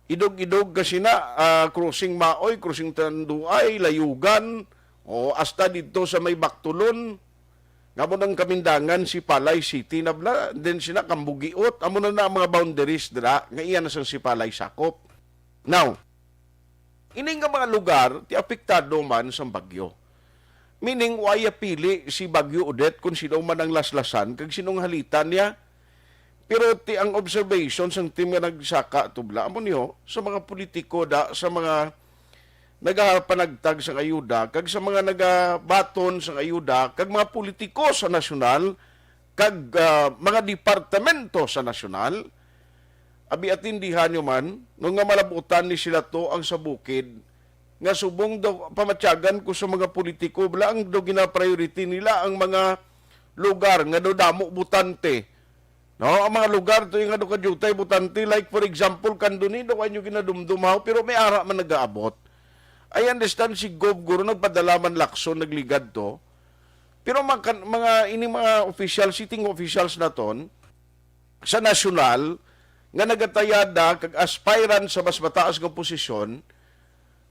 idog-idog kasi na, crossing Maoy, crossing Tanduay, Layugan, o hasta dito sa may Baktulon, nga mo ng Kamindangan, si Palay City, nabla, then sina Kambugiot, amo na ang mga boundaries dira, nga iyan na si Palay sakop. Now, ining nga mga lugar, ti apektado man sa bagyo. Meaning, waya pili si Bagyo Odette kung sino man ang laslasan, kag sinong halitan niya. Pero ang observation sang team nga nagsaka tubla amo niyo sa mga politiko sa mga nagapanagtag sa ayuda kag sa mga nagabaton sa ayuda kag mga politiko sa nasyonal kag mga departamento sa nasyonal abi atindihan nyo man nung nga malabutan ni sila to ang sa bukid nga subong daw pamatyagan ko sa mga politiko bala ang daw gina-priority nila ang mga lugar nga daw damo butante. No, ang mga lugar to yung kadutay butante, like for example, Kanduni, daw nyo ginadumdumaw, pero may ara man nag-aabot. I understand si Gov Guru, nagpadala man lakson, nagligad to. Pero mga officials, sitting officials na ton, sa nasyonal, nga nagatayada, kag aspirant sa mas mataas ng posisyon,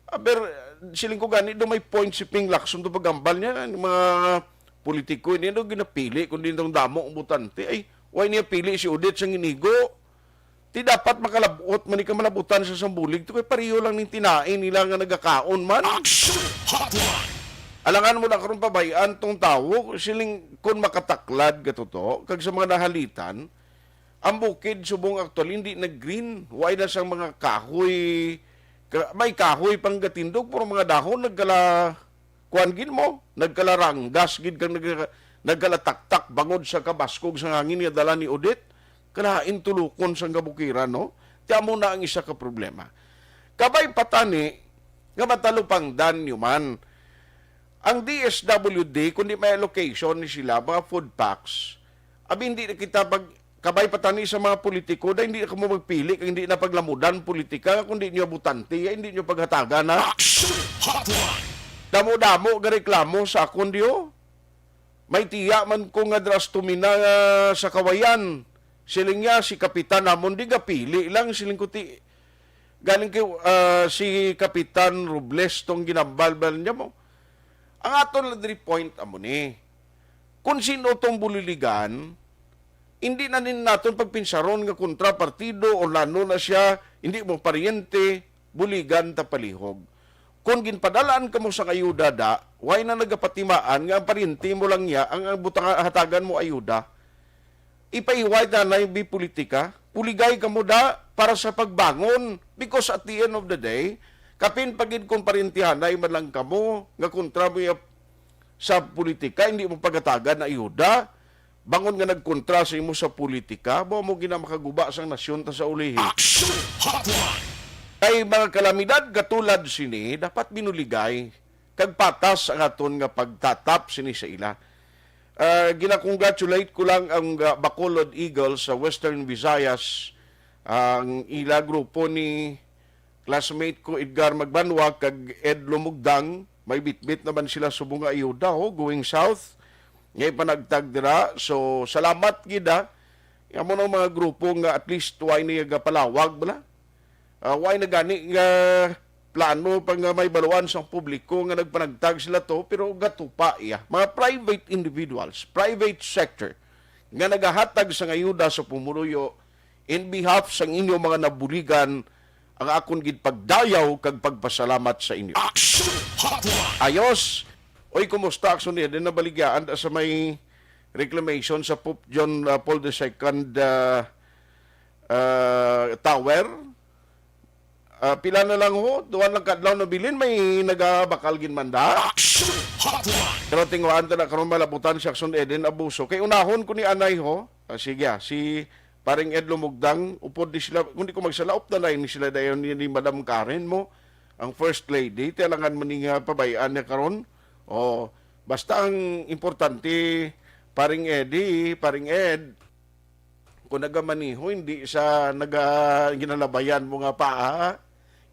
aber siling ko gani, do may point si Ping lakson to pagambal niya, mga politiko, hindi do ginapili, kundi itong damo ang butante, ay, why niya pili si Odette sa inigo? Ti dapat makalabot, manika malabutan sa sambulig. Ito kay pariyo lang ng tinain nila nga nagakaon man. Alangan mo na karon pabayaan tong tawo, siling kun makataklad gatoto, kag sa mga nahalitan, ang bukid subong aktual hindi nag-green. Why na sang mga kahoy, may kahoy pang gatindog, puro mga dahon, nagkala, kuangin mo, nagkala ranggas, gid kang nagkalataktak bangod sa kabaskog sa hangin nga dala ni Odette, kalain tulukon sa kabukiran, no? Tiyan mo na ang isa ka problema. Kabay patani, nga matalupang dan nyo man, ang DSWD, kundi may allocation ni sila, mga food packs, abi hindi na kita kabay patani sa mga politiko, dahil hindi na kamo magpili, kaya hindi na paglamudan politika, kundi nyo butante, hindi nyo paghatagan, na damo-damo, gareklamo sa akon diyo. May tiya man ko nga dras tumina sa kawayan. Siling niya, si Kapitan namon, di nga pili lang. Siling ko galing kay si Kapitan Robles tong ginambalbal niya mo. Ang aton ladri point amo ni. Kung sino tong buliligan, hindi na nin naton pagpinsaron nga kontrapartido o lano na siya, hindi mo paryente, buligan ta palihog. kung ginpadalaan ka mo sa ayuda da, why na nagapatimaan nga ang parinti mo lang niya, ang butang hatagan mo ayuda, ipaiway na na yung politika, puligay ka mo da para sa pagbangon. Because at the end of the day, kapin pagid kung parintihan na man lang ka mo, nga kontra mo sa politika, hindi mo pagatagan na ayuda, bangon nga nagkontra sa imo sa politika, mo ginamakaguba sa nasyon ta sa ulihi. Aksyon Hotline. Kay mga kalamidad katulad sini, dapat binuligay, kag patas ang aton nga pagtatap sini sa ila. Ginakongratulate ko lang ang Bacolod Eagles sa Western Visayas, ang ila grupo ni classmate ko Edgar Magbanwa kag Ed Lumugdang, may bitbit naman sila sa bunga ayuda going south. Ngay panagtag dira. So salamat gida. Amo ng mga grupo nga at least way niya palawag bala. Way na gani nga plano pag may baluan sa publiko nga nagpanagtag sila to pero gatupa iya. Mga private individuals, private sector nga nagahatag sa ayuda sa pumuluyo in behalf sa inyo mga nabuligan, ang akon gid pagdayaw kag pagpasalamat sa inyo. Aksyon Hotline. Ayos. Oy, kumusta Aksyon din nabaligyan sa may reclamation sa Pope John Paul II tower. Pila na lang ho, duwan lang kadlaw na bilin, may nagabakal ginmanda. Aksyon Hotline. Pero tingwaan ta na karon malabutan si Aksyon Eden abuso. Kay unahon ko ni anay ho, sige, si paring Ed Lumugdang, upod di sila, kung di ko magsalaop na ni sila dayon ni Madam Karen mo, ang First Lady, talangan man nga pabayaan niya karon. O, basta ang importante, paring Eddie, paring Ed, kung nagamaniho, hindi sa ginalabayan mo nga paa,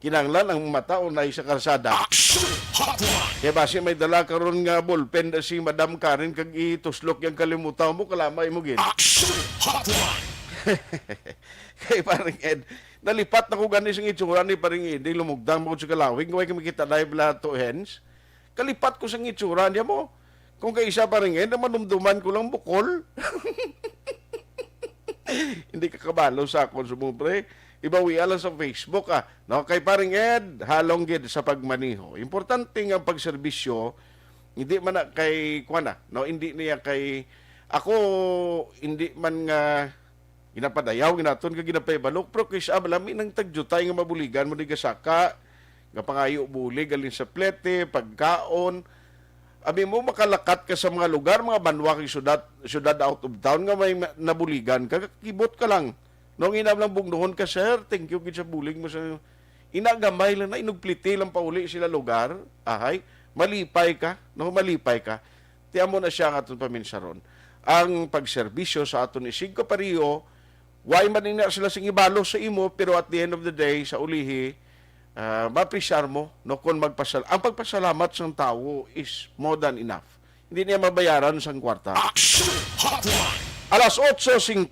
kinanglan ang mata o na sa kalsada. Aksyon Hotline. Kaya basi may dala karon nga ballpen da si Madam Karen kag ituslok yung kalimutan mo, kalamay mo gid. Aksyon Hotline. Kay paring Ed, nalipat na ko ganis ang itsura ni paring Ed, Lumugdang mo sa kalawig, ngaway kami kita na ibla to hens. Kalipat ko sa itsura niya mo. Kung kay isa paring Ed, manumduman ko lang bukol. Hindi ka kabalo sa akong sumupre. Ibawi lang sa Facebook No, kay paring Ed, halong gid sa pagmaniho. Importante nga pagserbisyo, hindi man na kay kuana, no, hindi niya kay ako hindi man nga ginapadayaw ginaton ka ginapaybalok pero kay sa abalami nang tagjutay nga mabuligan mo di gasaka nga pangayo bulig galin sa plete, pagkaon. Abi mo makalakat ka sa mga lugar, mga banwa kay syudad out of town nga may nabuligan ka, kibot ka lang. Nung inam lang bugnohon ka, sir, thank you gid sa bulig mo sa inagamay lang na inugpliti lang pauli sila lugar. Ahay, malipay ka, no, malipay ka. Tiyan mo na siya ang aton paminsaron. Ang pagserbisyo sa aton isig ko pariyo, why man na sila sing ibalo sa imo, pero at the end of the day, sa ulihi, mapresyar mo, no, kung ang pagpasalamat ng tao is more than enough. Hindi niya mabayaran sa kwarta. Aksyon Hotline. Alas 8:56.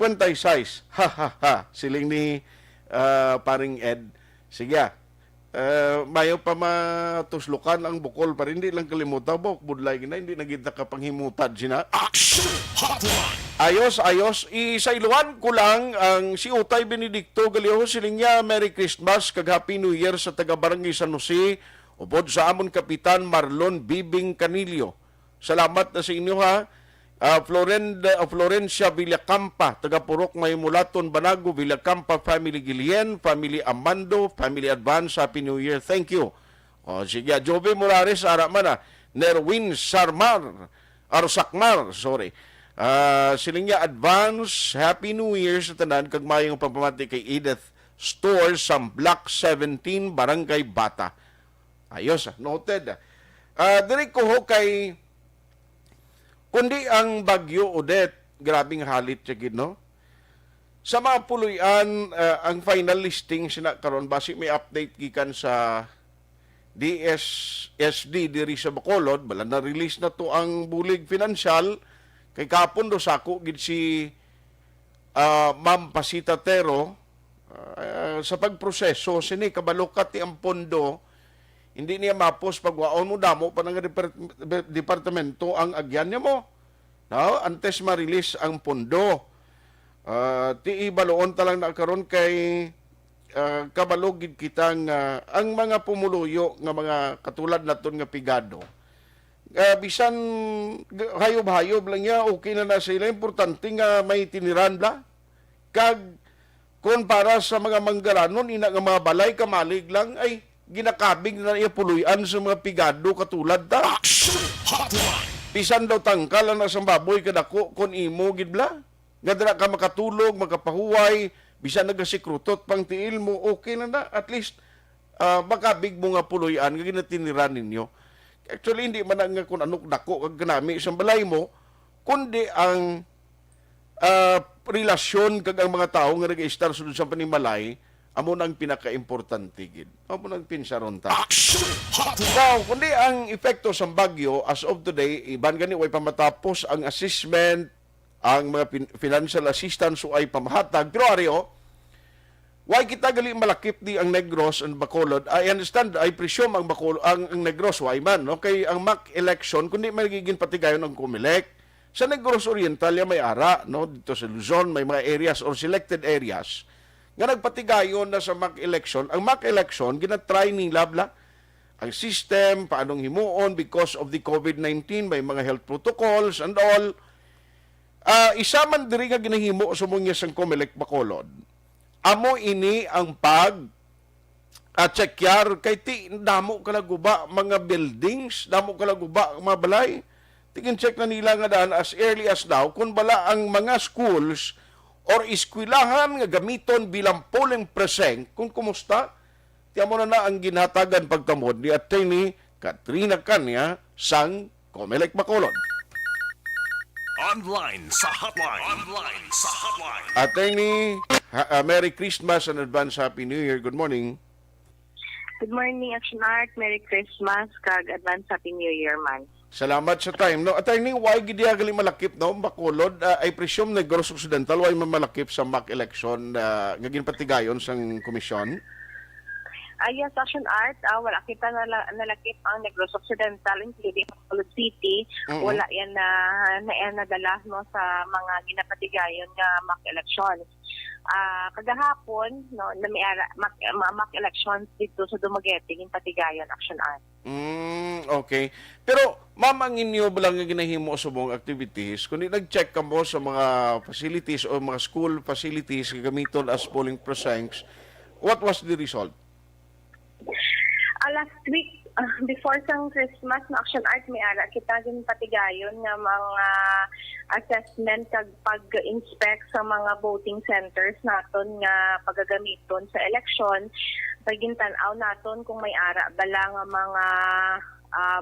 Ha ha ha. Siling ni paring Ed. Sige. Mayo pa matuslukan ang bukol pa rin. Hindi lang kalimutan bok. Budlay na hindi nagita ka panghimutad sina. Aksyon Hotline. Ayos. Isailuan ko lang ang si Utay Benedicto Galiho siling niya. Merry Christmas kag Happy New Year sa taga-Barangay San Jose. Upod sa amon Kapitan Marlon Bibing Canilio. Salamat na sa inyo ha. Florencia Villacampa, taga Purok Maymulaton, Banago, Villacampa, Family Gilien, Family Amando, Family Advance, Happy New Year, thank you. Sige, Joby Morales, Aramana, Nerwin Sakmar, Silingya Advance, Happy New Year sa tanan, kag mayong pagpamati kay Edith Store sa Block 17, Barangay Bata. Ayos, noted. Diri ko ho kay kundi ang Bagyo Odette, grabing halit siya gid, no? Sa mga puluyan, ang final listing sina karon basi may update gikan sa DSSD diri sa Bacolod, bala na release na to ang bulig financial kay kapon do sako gid si Ma'am Pasita Tero sa pagproseso sini kabalukat ti ang pondo. Hindi niya mapos pagwaon mo damo pa ng departamento ang agyan niya mo. No? Antes ma-release ang pondo. Ti ibaloon talang na karon kay kabalogid kitang ang mga pumuluyo nga mga katulad naton nga pigado, bisan hayob-hayob lang niya, okay na sila. Importante nga may tiniran bla. Kag kung para sa mga manggaranon, ina nga mga balay, kamalig lang, ay ginakabig na iya puluyan sa mga pigado katulad ta. Bisan daw tangkal na sa baboy kadako kung imo gidbla. Nga dira ka makatulog, makapahuway, bisan nagasikrutot pang tiil mo, okay na. At least makabig mo nga puluyan nga ginatiniran ninyo. Actually, hindi man nga kung anok dako kag ganami isang balay mo, kundi ang relasyon kag ang mga tao nga nag-i-star sulod sa panimalay, amo nang pinaka-importante gid. Amo nang pinsaron ta. Now, kundi ang epekto sa bagyo as of today, iban gani way pamatapos ang assessment, ang mga financial assistance ay pamahatag. Pero ariyo, why kita gali malakip di ang Negros and Bacolod? I understand, I presume ang Bacolod, ang Negros why man, no? Kay ang MAC election kundi magiging patigayon ng COMELEC. Sa Negros Oriental ya may ara, no? Dito sa Luzon may mga areas or selected areas nga nagpatigayon na sa MAC election. Ang MAC election ginatry nila bla ang system paanong himuon because of the COVID-19, may mga health protocols and all. Isa man diri nga ginahimo sa mga sang COMELEC Bacolod. Amo ini ang pag checkar kay ti damo kalaguba mga buildings, damo kalaguba mga balay. Tingin check na nila nga daan as early as now kung bala ang mga schools or eskwelahan nga gamiton bilang polling precinct kung kumusta. Tiamo na ang ginhatagan pagtamod ni Attorney Katrina Kanya sang COMELEC Bacolod. Online sa hotline. Online sa hotline. Attorney, Merry Christmas and advance Happy New Year. Good morning. Good morning, Aksyon Art. Merry Christmas, kag advance Happy New Year, man. Salamat sa time. No, Attorney, why gid gali malakip no Bacolod? I presume Negros Occidental why mamalakip sa MAC election nga ginpatigayon sang komisyon. Yes, Aksyon Art, wala kita nalakip ang Negros Occidental, including Bacolod City. Wala yan nadala no, sa mga ginapatigayon nga MAC elections. Kagahapon, no, na may MAC elections dito sa Dumaguete, yung patigayon, Aksyon Art. Okay. Pero, ma'am, ang inyo ba lang nga ginahimo sa mga activities, kung nag-check ka mo sa mga facilities o mga school facilities gamiton as polling precincts, what was the result? Last week, before sang Christmas, na Aksyon Art, may ara kita din patigayon nga mga assessment kag pag-inspect sa mga voting centers naton nga pagagamiton sa election. Pagintanaw naton kung may ara bala nga mga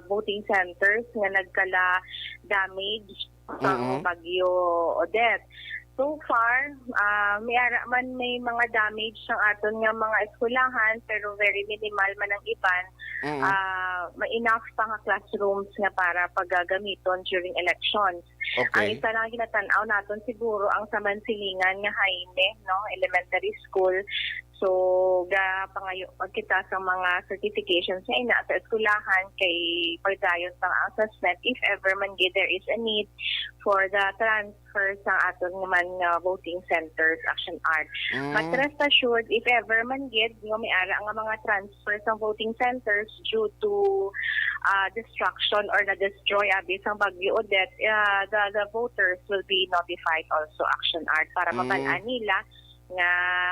voting centers nga nagkala damage sa bagyo Odette. So far, may mga damage sang aton nga mga eskwelahan pero very minimal man ang iban. May enough pa nga classrooms nga para paggagamiton during elections. Okay. Ang isa lang ginatanaw naton siguro ang sa Mansilingan nga Jaime, no, elementary school. So, pangayo pag kita sa mga certifications nga ina sa eskwelahan kay pagdayon pang assessment if ever man there is a need for the transfer sa aton naman voting centers, Aksyon Art. But rest assured, if ever man may ara nga mga transfer sa voting centers due to destruction or na-destroy abis ang Bagyo Odette, the voters will be notified also, Aksyon Art, para mabalaan nila nga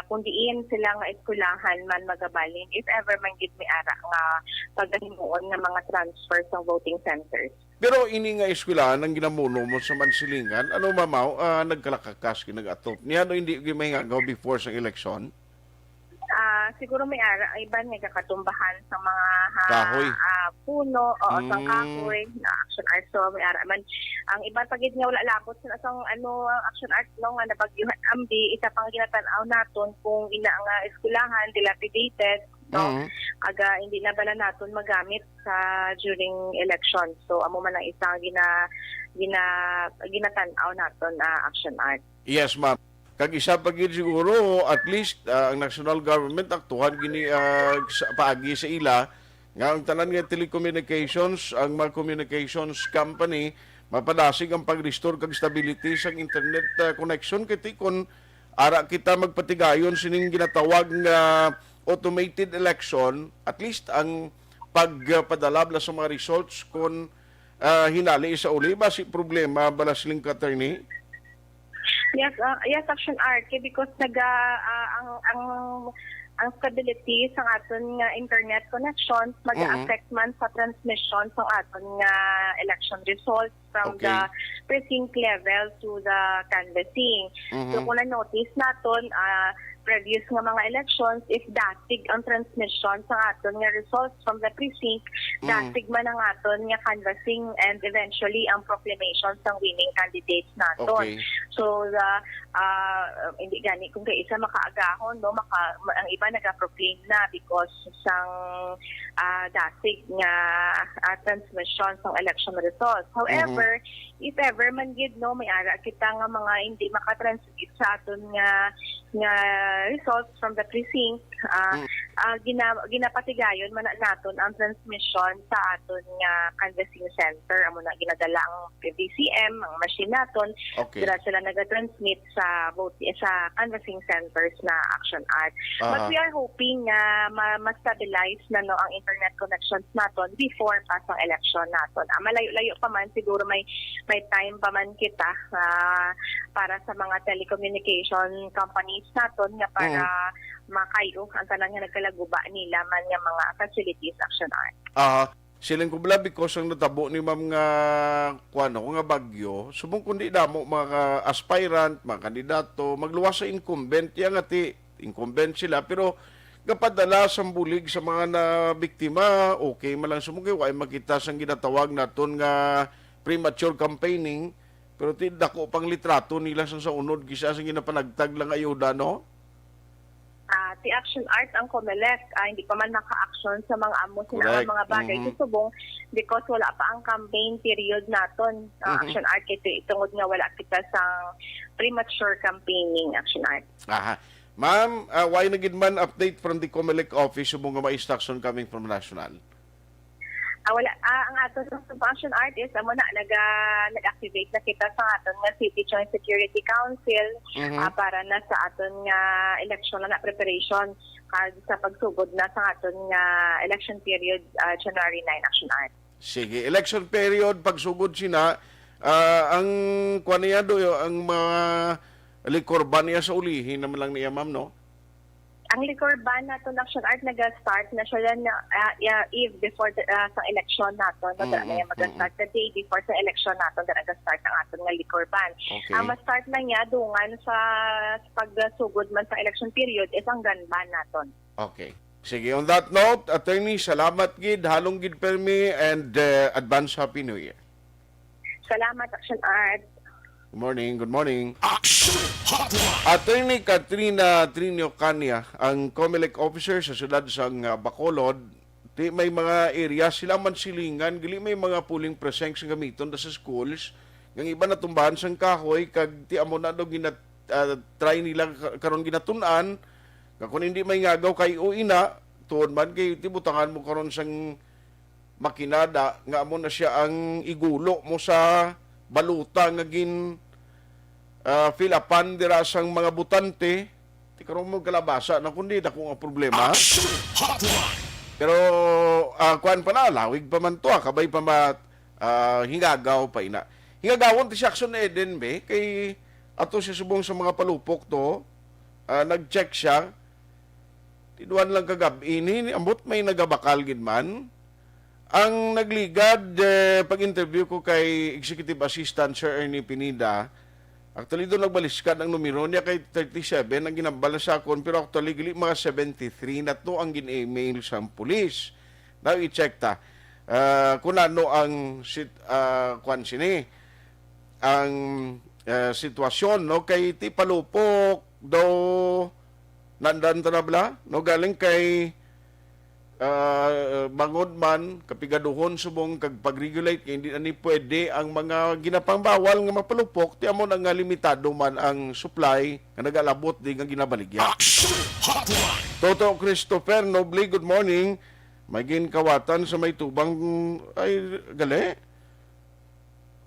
kung diin sila nga eskwelahan man magabalin if ever man gid may ara nga paghimuon nga mga transfer sa voting centers. Pero ini nga eskwelahan ang ginamuno mo sa Mansilingan, ano mamaw, nagkalakakas kinag-atop. Niya no hindi may ngagaw before sa election? Siguro may ara iban nga kakatumbahan sa mga kahoy. Puno o sa kahoy na Aksyon Art. So may ara man ang iban pagid nga wala lapot sa sang Aksyon Art no nga nabagyuhan ambi isa pang ginatanaw naton kung ina nga eskwelahan dilapidated no aga hindi na bala naton magamit sa during election. So amo man ang isang ginatanaw naton Aksyon Art. Yes, ma'am. Kag isa pa gid siguro at least ang national government aktuhan gini paagi sa ila nga ang tanan nga telecommunications, ang mga communications company mapadasig ang pag-restore kag stability sa internet connection kay kon ara kita magpatigayon sining ginatawag nga automated election, at least ang pagpadalabla sa mga results kung hinali sa uli ba si problema bala siling attorney? Yes, Aksyon Art, because ang stability sa aton nga internet connections mag-affect man sa transmission sa aton nga election results from the precinct level to the canvassing. So kung na-notice naton, previous nga mga elections, if dasig ang transmission sa aton nga results from the precinct, dasig man ang aton nga canvassing and eventually ang proclamation sa winning candidates naton. So hindi gani kung kay isa makaagahon, no, ang iba naga-proclaim na because sang dasig nga transmission sa election results. However, if ever man gid, no, may ara kita nga mga hindi makatransmit sa aton nga results from the precinct, ginapatigayon man naton ang transmission sa aton nga canvassing center. Amo na ginadala ang PVCM, ang machine naton, dira sila naga-transmit sa canvassing centers na Aksyon Art. But we are hoping nga ma-stabilize na, no, ang internet connections naton before pa sa election naton. Malayo-layo pa man, siguro may time pa man kita para sa mga telecommunication companies naton nga para makayo ang tanan nga nagkalaguba nila man nga mga facilities Aksyon Art. Siling kubla because ang natabo ni ma'am nga nga bagyo, subong kundi damo mga aspirant, mga kandidato magluwas sa incumbent, yang ati incumbent sila pero gapadala sa bulig sa mga na biktima, okay man lang sumugay ay makita sang ginatawag naton nga premature campaigning, pero ti dako pang litrato nila sa unod kisa sang ginapanagtag lang ayuda, no? Ti Aksyon Art ang COMELEC hindi pa man naka-action sa mga amo sila mga bagay subong because wala pa ang campaign period naton. Aksyon Art kay tungod nga wala kita sa premature campaigning Aksyon Art. Ma'am, why na gid man update from the COMELEC office subong nga ma-instruction coming from national? Wala ang aton sa Aksyon Art is amo na nag-activate na kita sa aton nga City Joint Security Council para na sa aton nga election na preparation sa pagsugod na sa aton nga election period January 9 Aksyon Art. Sige, election period pagsugod sina ang kuan niya ang mga likor ban niya sa ulihin naman lang niya, ma'am, no? Ang liquor ban nato ng Aksyon Art nag-start na siya na eve before sa election nato. Mag-start the day before sa election nato na nag-start ang aton nga liquor ban. Ang ma-start na niya dungan sa pagsugod man sa election period is ang gun ban naton. Okay. Sige, on that note, attorney, salamat gid, halong gid permi, and advance Happy New Year. Salamat Aksyon Art. Good morning. Attorney Katrina Trinio Cania, ang COMELEC officer sa siyudad sang Bacolod, di may mga area sila man silingan, gali may mga polling precincts nga gamiton sa schools, ng iba na tumbahan sang kahoy, kag ti amo na do try nila karon ginatunan, kung hindi may ngagaw kay uina, tuon man kay tibutangan mo karon sang makinada, nga amo na siya ang igulo mo sa baluta nga gin filapan dira sang mga butante, ti karon mo kalabasa na kundi dako nga problema. Pero kuan pa na lawig pa man to, kabay pa hingagaw pa ina. Hingagawon ti Aksyon Eden be kay ato siya subong sa mga palupok to, nag-check siya. Tiduan lang kagabi ini ambot may nagabakal gid man. Ang nagligad pag-interview ko kay Executive Assistant Sir Ernie Pinida, actually doon nagbaliskan ang numero niya kay 37 ang ginambala sa akon, pero actually gali mga 73 na to ang gin-email sa pulis. Now i-check ta kung ano ang ang sitwasyon, no, kay ti palupok daw nandan tanabla, no, galing kay bangod man kapigaduhon subong kag pag-regulate kay hindi ani pwede ang mga ginapangbawal nga mapalupok, ti amo nga limitado man ang supply nga nagalabot di nga ginabaligya. Toto Christopher Noble, good morning. May ginkawatan sa may tubang ay gali.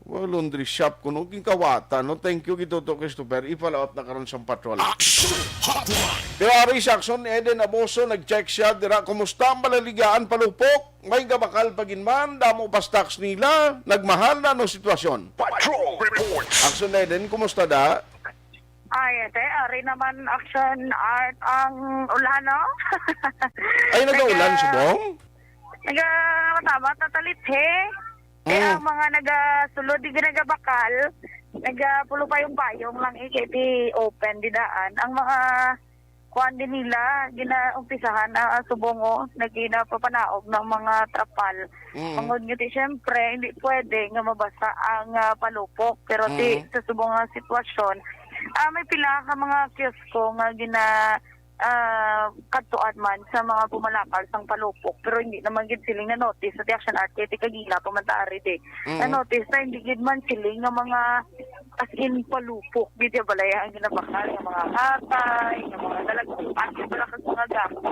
Well, laundry shop kuno kawata no. Thank you gito to Christopher. Ipalaot na karon sa patrol. Aksyon Hotline. Pero ari sa Aksyon, Eden Aboso nag-check siya dira kumusta ang malaligaan palupok? May gabakal paginman, damo pa stocks nila, nagmahal na no sitwasyon. Patrol reports. Aksyon Eden, kumusta da? Ay, ari naman Action Art ang ulan, no? Ay nagaulan subong? Nagatamat na talithe. Kaya ang mga nagasulod, di ginagabakal, nagapulo pa yung payong lang ikiti open di daan. Ang mga kuan din nila, ginaumpisahan na subongo, naginapapanaog ng mga trapal. Mangod nyo siyempre, hindi pwede nga mabasa ang palupok. Pero sa subong nga sitwasyon, may pila ka mga kiosko nga katuan man sa mga pumalakal sang palupok, pero hindi naman gid siling na notice sa Action Art kay kagila pamantari de. Na notice na hindi gid man siling nga mga as in palupok gid balay ang ginabakal ng mga katay, ng mga dalagang pati pala kag mga gamit.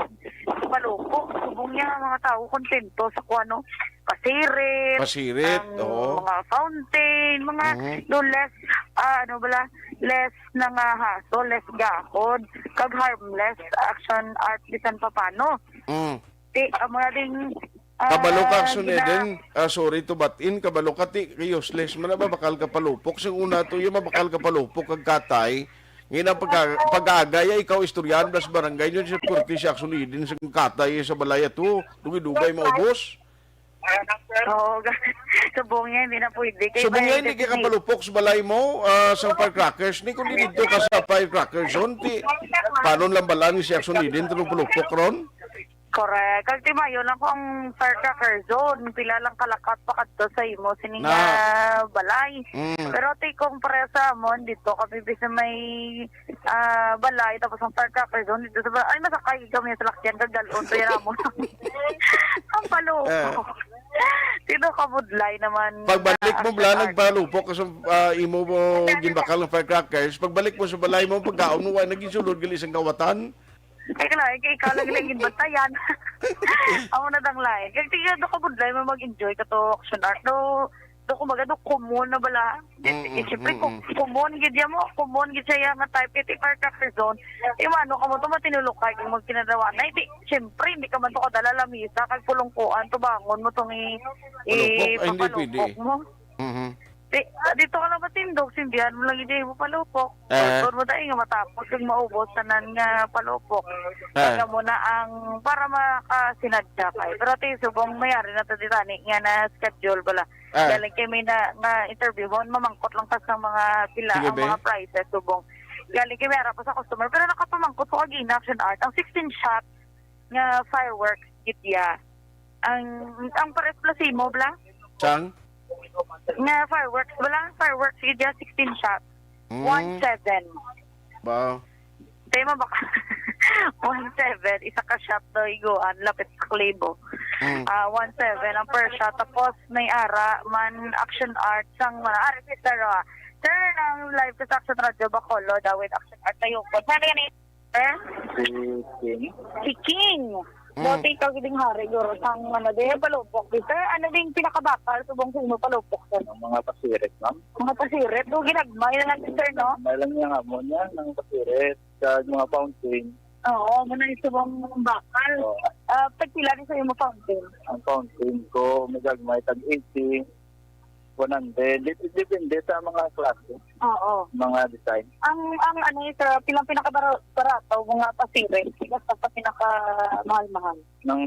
Sa palupok, subong niya ang mga tao kontento sa kuano, pasirit, mga fountain, mga no less less na nga haso, less gahod, kag harmless Action Art bisan papano. Mga ding kabalo ka Aksyon Eden, sorry to butt in, kabalo ka ti useless man mabakal ka palupok. Sa una to yung mabakal ka palupok kag katay. Ngayon pag-aagaya, ikaw istoryan das barangay nyo sa Kurti si Aksyon Eden sa katay sa balaya to, dugay maubos. Oo, subong niya, hindi na pwede. Subong niya, hindi ka palupok sa balay mo sa firecrackers. Ni kung dito ka sa firecrackers zone, paano lang balang si Aksyon Eden tulong palupok ron? Correct. Kasi mayon ako ang firecracker zone. Pila lang kalakat pa kadto sa imo sining balay. Pero kung presa mo dito kami bisa may balay tapos ang firecracker zone dito sa ay masakay kami sa lakyan kagdalon to yara mo. Ang palupok. Sino ka budlay naman? Pagbalik mo bala nagpalupok kasi imo mo ginbakal ng firecrackers. Pagbalik mo sa balay mo pagkaon mo ay naging sulod gali isang kawatan. Ay ikaw lang lang ginbantayan. Ako na dang lain. Kaya tingnan do ka budlay mo mag-enjoy ka to Action Art. Do kumaga do common na bala. Siyempre common gid mo, common gid siya nga type iti firecracker zone. Imano ka mo to matinulok kay magkinadawa na iti. Siyempre hindi ka man to kadala lamisa kag pulongkuan to bangon mo tong papalupok mo. Dito ka na matindog, sindihan mo lang hindi mo palupok. Doon mo tayo nga matapos yung maubos tanan nga palupok. Kaya mo na ang para makasinadya kay. Pero tayo subong mayari na ito ditani nga na schedule bala. Galing kayo may na interview mo, mamangkot lang kas ng mga pila, ang mga prices subong. Galing kayo may pa sa customer. Pero nakapamangkot ko again Action Art. Ang 16 shot nga fireworks gitya. Ang pares plasimo bla? Sang? Nga fireworks, wala fireworks, idya 16 shots. 1-7. Wow. Tayo baka 1-7, isa ka shot daw iguan, lapit sa klibo. 1-7 ang per shot. Tapos may ara, man Action Art, sang mga ari si Sir. Sir, ang live sa Action Radio Bacolod, with Action Art Tayhopon. Saan yan eh? Si King. Dati ikaw giting hari, guro, sang palupok. Sir, ano ding pinakabakal, subong sa imo palupok, sir? Mga pasiret, ma'am. Mga pasiret? Do, ginagmay na lang, sir, no? May lang niya nga mo niya, ng pasiret, sa mga fountain. Oo, muna yung subong bakal. Pagpila rin sa imo fountain? Ang fountain ko, may gagmay, tag 80, 100, depende sa mga klase. Oo. Mga design. Ang ano yung sir, pinakabarato, mga pasiret, basta pa pinakamahal-mahal. Ng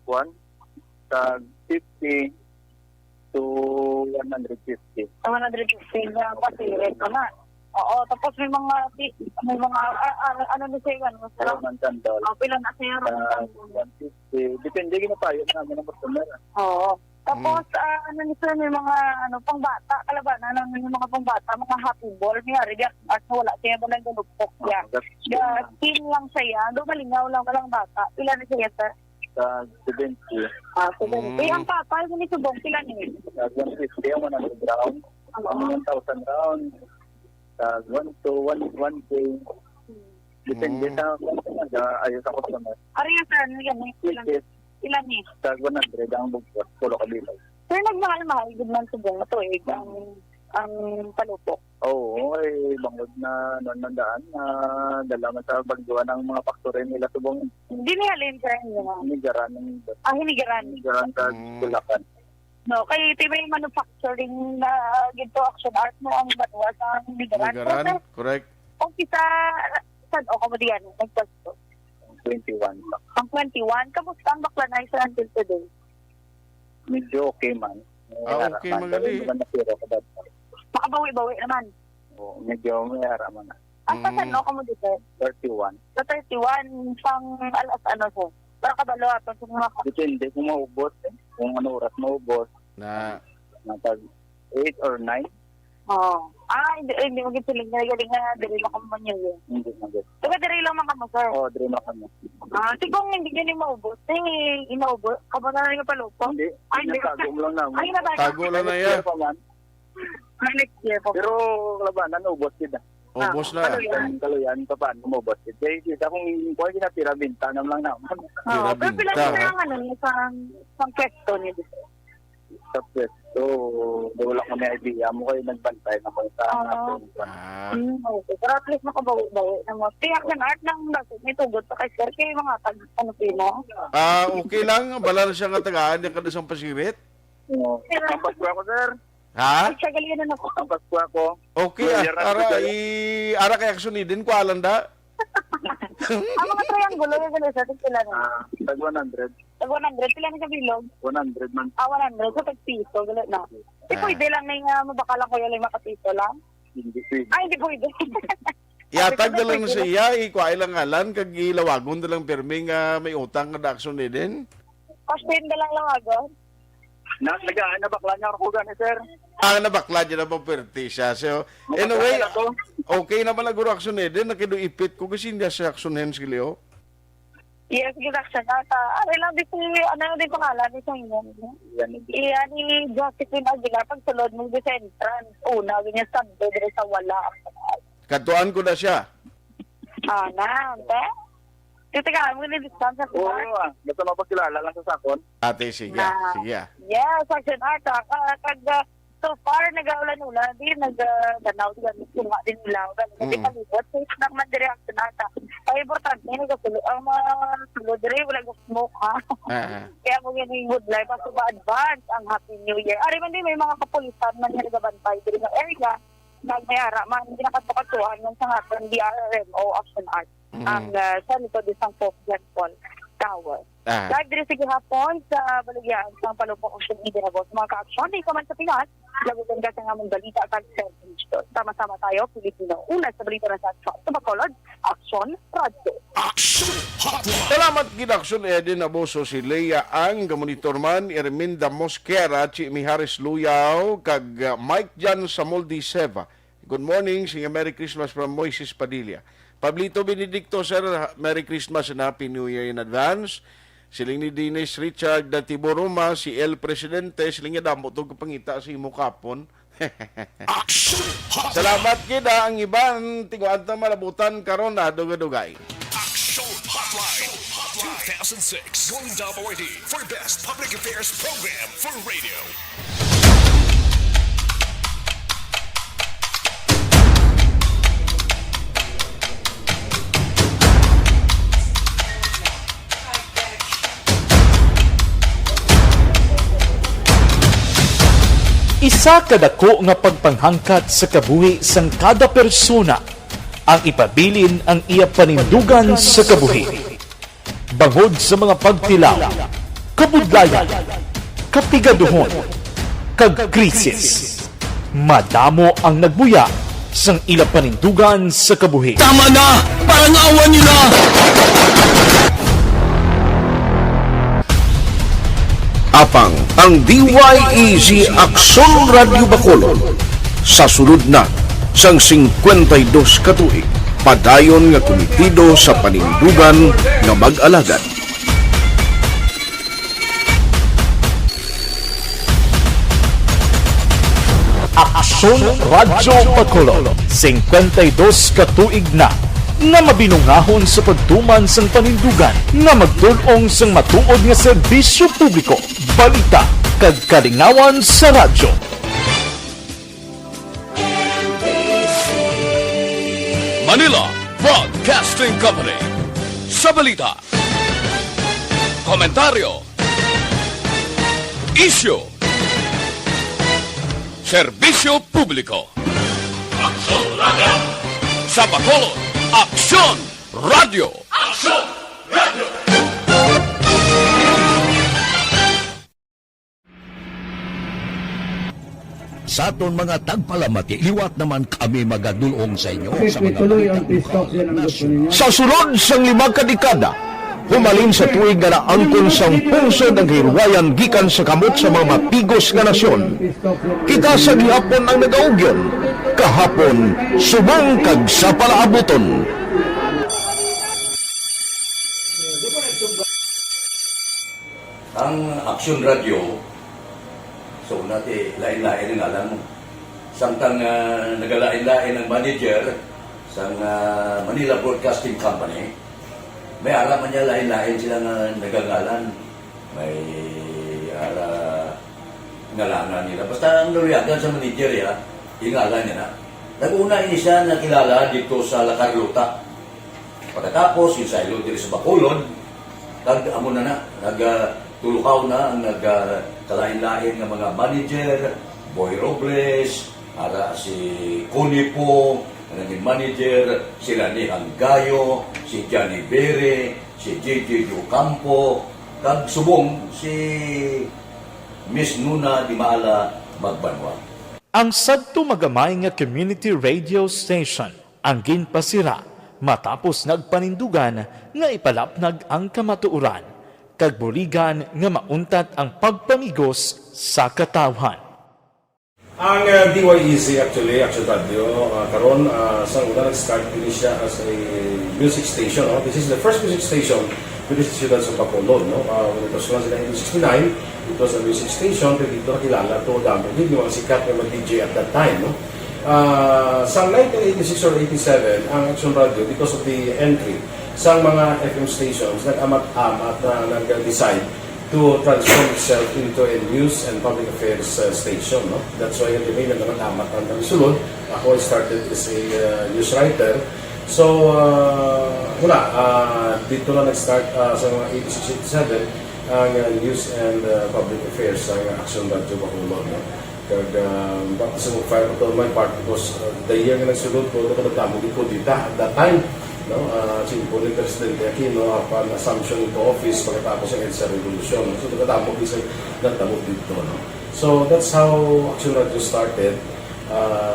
1, tag 50 to 150. 150 na pasiret naman. Oo, tapos may mga ano na siya, ano? Roman sandal. Pila na siya, Roman sandal. 150. Depende, ginapayo namin ng customer. Oo. Tapos, ano nito, may mga pangbata, kalabanan ng mga pangbata, mga happy ball, may hari, at wala siya ba lang ganupok niya. Team lang siya, doon malingaw lang walang bata. Pila na siya, sir? Sa 70. 70. Ang papal, hindi subong, pila niya? Sa 150, ang 100 round. 1,000 round. Sa 1 to 1K. Depende sa ayos sa customer. Ariya, sir, yan, pila niya? Sa 100 ang bugpot, pulo kabilay. Sir, nagmahal-mahal, good man sa buong tuig ang palupok. Oo, bangod na noon nandaan na dalaman sa bagduan ng mga faktory nila subong Hindi nihalin, sir. hinigaran Hinigaran. sa Bulacan. No, kay ito may manufacturing na ginto action art mo ang batwa sa hinigaran. Nagaran, correct. O kita, saan o kamadiyan, nagpasto. 21 lang. Ang 21, kamusta ang bakla na isa until today? Medyo okay man. Okay, magali. Makabawi-bawi naman. Oo, medyo may haraman na. Ang pasan o kamadiyan? 31. Sa 31, pang alas sir? Para kabalo ato sa mga Depende kung maubos. Kung ano oras maubos. Na Natag 8 or 9. Oo. Hindi mo gituling na galing na diri lang kamo man yun. Hindi na good. Diba diri lang man kamo, sir? Oo, dream ako na. Sigong hindi ganyan maubos. Inaubos. Kamo na rin palupo. Hindi. Hindi. Nagtago mo lang naman. Ay, natago. tago lang na yan. Next year po. Pero labanan, ubos kita. Ubos na. Kaluyan pa paano umubos kita. Kaya kita kung kung kinatira, binta naman lang naman. Pero pila Binta, na ang isang pwesto niya dito. Sa pwesto, wala ko may idea mo kayo nagbantay na kung saan natin. Okay. Pero at least makabawi-bawi na mo. Tiyak na art ng basig may tugot sa kay sir kay mga pino. Okay lang, bala na siya nga tagaan yung kadasang pasirit. Ang Pasko ako, sir. Ha? Ay, siya galian na ako. Ang Pasko ako. Okay, ara kay aksyon din ko alanda. Ang mga triangulo yung gano'n sa sila na. Tag 100. Tag 100, pila na sa bilog? 100 man. 100, sa tag-piso, gano'n na. Pwede lang na yung mabakalang ko yung makapiso lang? Hindi pwede. Ay, hindi pwede. Yatag na lang na siya, ikuha ilang alan, kag ilawagon na lang perming may utang na aksyon din. Pastin na lang agad. Nagaan na bakla niya ako gani, sir. Nabakla dyan na paperti siya. So, anyway, okay naman na guro aksyon din, nakiduipit ko kasi hindi siya aksyon hen si Leo. Yes, ginaksyon na. Ari lang din din pangalan ni sa inyo. Iyan ni Josephine Aguilar, pagsulod mong di sa entrance. Una, ganyan sabi, dire sa wala. Katuan ko na siya. Ante? Titigaan mo ni distance sa Oo, basta mapagkilala lang sa sakon. Ate, sige. Sige. Yes, action art. So far, nag-aulan-ulan din, nag-danaw din, sunga din nila. Kasi palibot, safe lang man din action art. Ay, importante, nag-sulod. Ang mga sulod rin, wala smoke, ha? Kaya mo yan yung good life, mas advance ang Happy New Year. Ari man din, may mga kapulisan man yung nagabantay din ng area. Nagmayara man, hindi nakapakatuan ng sa hatang DRM o action art. Ang sa likod isang Pope Paul Tower. Live din sige hapon sa baligyan sa Palupok Ocean Media na sa mga ka-aksyon. Di ko man sa Pinas, lagutan ka sa nga mong balita atag-service. Sama-sama tayo, Pilipino. Una sa balita na sa aksyon. Sa Bacolod, Aksyon Radio. Aksyon Hotline. Salamat ginaksyon Eden Abuso si Leia ang gamonitorman Erminda Mosquera, si Miharis Luyaw, kag Mike Jan Samoldi Seva. Good morning, sing Merry Christmas from Moises Padilla. Pablito Benedicto, sir, Merry Christmas and Happy New Year in advance. Siling ni Dinis Richard na Tiboroma, si El Presidente, siling niya damo itong kapangita si Mukapon. Salamat kita ang iban, tiguan na malabutan karon na dugay-dugay. Aksyon Hotline 2006 Golden Dome Award for Best Public Affairs Program for Radio. Isa kadako nga pagpanghangkat sa kabuhi sang kada persona ang ipabilin ang iya panindugan sa kabuhi. Bangod sa mga pagtilaw, kabudlayan, kapigaduhon, kag krisis. Madamo ang nagbuya sang ila panindugan sa kabuhi. Tama na! Parang awan nyo na! Apang ang DYEZ Aksyon Radio Bacolod sa sulod na sang 52 katuig padayon nga komitido sa panindugan nga mag-alagad. Aksyon Radio Bacolod 52 katuig na nga mabinungahon sa pagtuman sang panindugan nga magtulong sang matuod nga serbisyo publiko, balita, kag kalingawan sa radyo. Manila Broadcasting Company. Sa balita, komentaryo, isyu, serbisyo publiko. Aksyon Radio! Sa Bacolod, Aksyon Radio! Aksyon Radio! Sa aton mga tagpalamati, liwat naman kami magadulong sa inyo sa mga sa sulod sang 5 kadekada. Humalin sa tuig nga naangkon sang pungsod ang hirwayan gikan sa kamot sa mga mapigos nga nasyon. Kita sa gihapon ang nagaugyon, kahapon subong kag sa palaabuton. Ang Aksyon Radio, so natin lain-lain ang alam mo. Samtang nagalain-lain ang manager sa Manila Broadcasting Company, may alaman niya lain-lain sila nagangalan. May ngalanan nila. Basta ang naluyagan sa manager ya, ingalan niya na. Nag-una ini siya nakilala dito sa La Carlota. Pagkatapos, yung sa ilo dito sa Bacolod, amo na nagtulukaw na ang nagkalain-lain ng mga manager, Boy Robles, si Connie po, naging manager, sila ni Hanggayo, si Johnny Bere, si JJ Ducampo, kag subong si Miss Nuna Di Maala Magbanwa. Ang sadto magamay nga community radio station ang ginpasira matapos nagpanindugan nga ipalapnag ang kamatuoran kag buligan nga mauntat ang pagpamigos sa katawhan. Ang DYEZ actually, Aksyon Radio, karon sa una nag-start din siya as a music station. This is the first music station with the ciudad sa Bacolod. When it was launched in 1969, it was a music station, pero dito nakilala ito gamit yung mga sikat na mga DJ at that time. Sa 1986 or 87, ang Aksyon Radio, because of the entry sa mga FM stations, nag-amat-amat na nag-decide to transform itself into a news and public affairs station. That's why the main nag-amat ang sulod. Ako started as a news writer. So, dito na nag-start sa mga 86-87 ang news and public affairs sa Aksyon Radio Bacolod. Kag bakit sa mag-fire ko my part because the year nga nagsulod ko, nagdamog ko dito at that time. Simple ni Presidente Aquino upon assumption into office pagkatapos ng EDSA Revolution. So, nagdamog dito. So, that's how Aksyon Radio started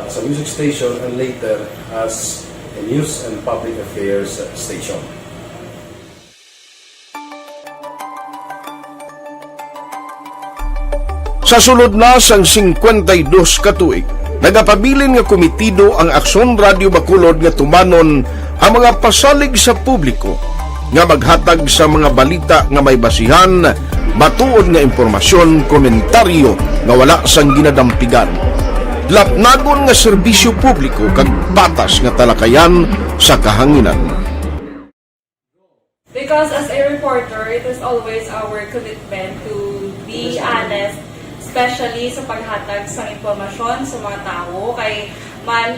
as a music station and later as a news and public affairs station. Sa sulod na sang 52 katuig, nagapabilin nga komitido ang Aksyon Radio Bacolod nga tumanon ang mga pasalig sa publiko nga maghatag sa mga balita nga may basihan, matuod nga impormasyon, komentaryo nga wala sang ginadampigan. Lapnagon nga serbisyo publiko kag batas nga talakayan sa kahanginan. Because as a reporter, it is always our commitment to be honest, especially sa paghatag sa impormasyon sa mga tao kay man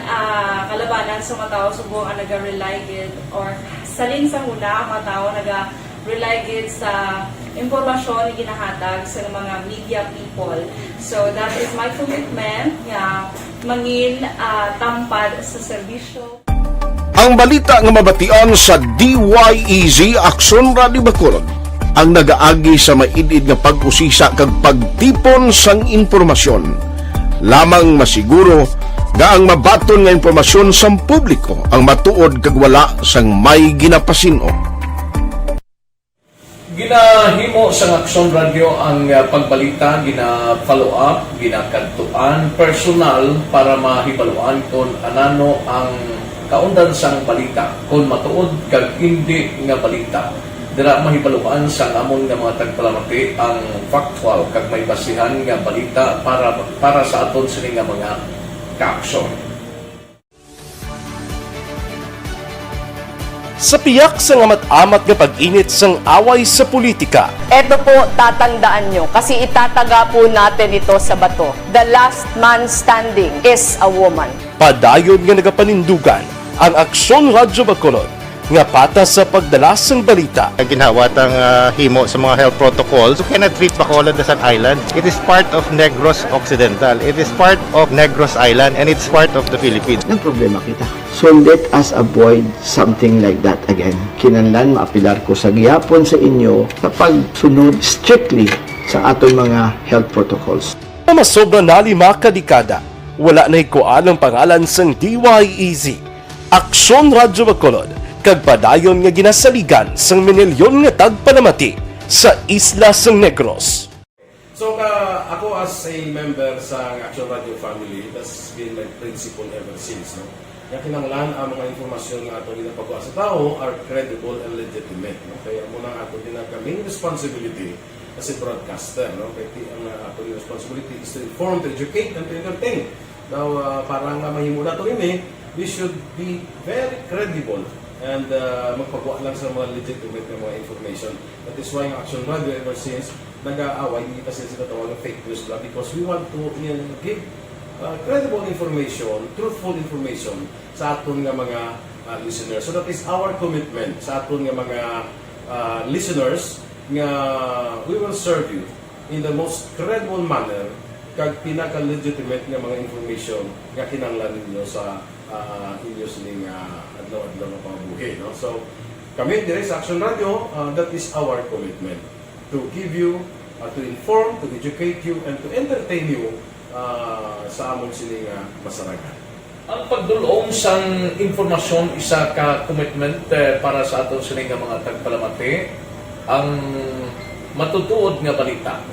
kalabanan sa mga tao subong ang naga-rely gid or salin sa muna ang mga tao naga-rely gid sa impormasyon na ginahatag sa mga media people. So that is my commitment nga mangin tampad sa serbisyo. Ang balita nga mabatian sa DYEZ Aksyon Radio Bacolod ang nagaagi sa maidid nga pag-usisa kag pagtipon sang impormasyon. Lamang masiguro nga ang mabaton nga impormasyon sa publiko ang matuod kag wala sang may ginapasino. Ginahimo sa Aksyon Radio ang pagbalita, gina-follow up, ginakadtuan personal para mahibaluan kung anano ang kaundan sang balita, kung matuod kag hindi nga balita. Dira mahibaluan sa amon nga mga tagpalamati ang factual kag may basihan nga balita para sa aton sini nga mga kaaksyon. sa piyak sa amat-amat nga pag-init sang away sa politika. Ito po, tatandaan nyo, kasi itataga po natin ito sa bato. The last man standing is a woman. Padayon nga nagapanindugan ang Aksyon Radyo Bacolod nga patas sa pagdalas ng balita. Ginhawat ang himo sa mga health protocols. You cannot treat Bacolod as an island. It is part of Negros Occidental. It is part of Negros Island and it's part of the Philippines. Ang problema kita. So let us avoid something like that again. Kinahanglan maapilar ko sa gihapon sa inyo sa pagsunod strictly sa aton mga health protocols. Masobra na 5 kadekada, wala na ikuan ang pangalan sang DYEZ. Aksyon Radyo Bacolod, kag padayon nga ginasaligan sang minilyon nga tagpanamati sa isla sang Negros. So ako as a member sa Aksyon Radio family, that's been my principle ever since. No? Kaya kinanglan ang mga informasyon nga ato ginapagawa sa tao are credible and legitimate. No? Kaya muna ato din ang kaming responsibility as a broadcaster. No? Kaya ang ato responsibility is to inform, to educate, and to entertain. Now, parang mahimo na ito rin we should be very credible and magpagawa lang sa mga legitimate na mga information. That is why ang Aksyon Radio ever since nag-aaway, hindi kasi sila tawag ng fake news lang because we want to give credible information, truthful information sa aton nga mga listeners. So that is our commitment sa aton nga mga listeners nga we will serve you in the most credible manner kag pinaka-legitimate nga mga information nga kinahanglan ninyo sa inyo sining adlaw-adlaw nga pamumuhay. No? So, kami dire sa Aksyon Radio, that is our commitment to give you, to inform, to educate you, and to entertain you sa among sining masaragan. Ang pagdulong sang informasyon isa ka commitment para sa aton sining mga tagpalamati ang matutuod nga balita.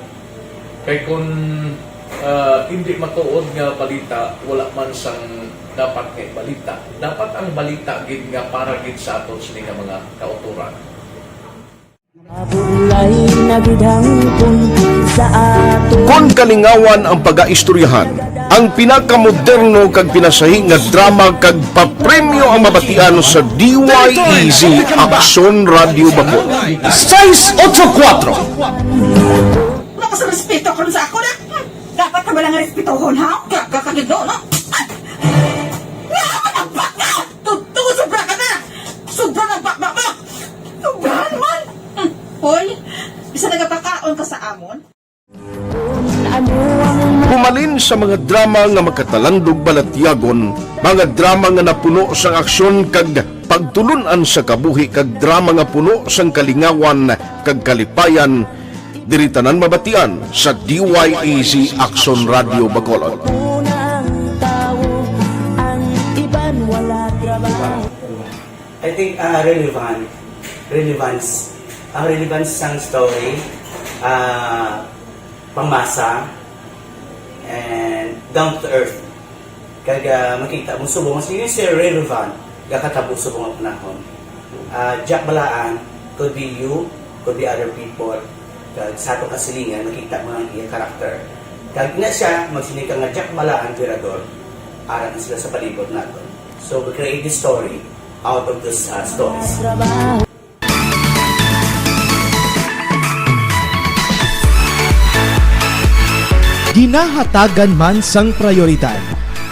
Kay kung hindi matuod nga balita, wala man sang dapat nga balita. Dapat ang balita gid nga para gid sa aton sining mga kauturan. Kon kalingawan ang pag-aistoryahan, ang pinakamoderno kag pinasahi nga drama kag papremyo ang mabatian sa DYEZ Aksyon Radio Bacolod. 684. Naku sa respeto ko sa ako na. Dapat ka ba lang respetohon, ha? Kakagid do, no? Naman ang baka! Tuto, sobra ka na! Sobra ng baka mo! Sobrahan man! Hoy, bisa nagapakaon ka sa amon? Pumalin sa mga drama nga makatalandog balatyagon, mga drama nga napuno sang aksyon kag pagtulunan sa kabuhi kag drama nga puno sang kalingawan kag kalipayan, diritanan mabatian sa DYEZ Aksyon Radio Bacolod. I think relevance sang story, pangmasa, and down to earth. Kaya makita mo subong, mas yun siya relevant, kakatabo subong ang panahon. Jack Balaan, could be you, could be other people. Kag sa atong kasilingan, makita mo ang iyang karakter. Kag na siya, magsinika nga Jack Balaan, Tirador, aral na sila sa palibot natin. So we create this story out of these stories. Ginahatagan man sang prioridad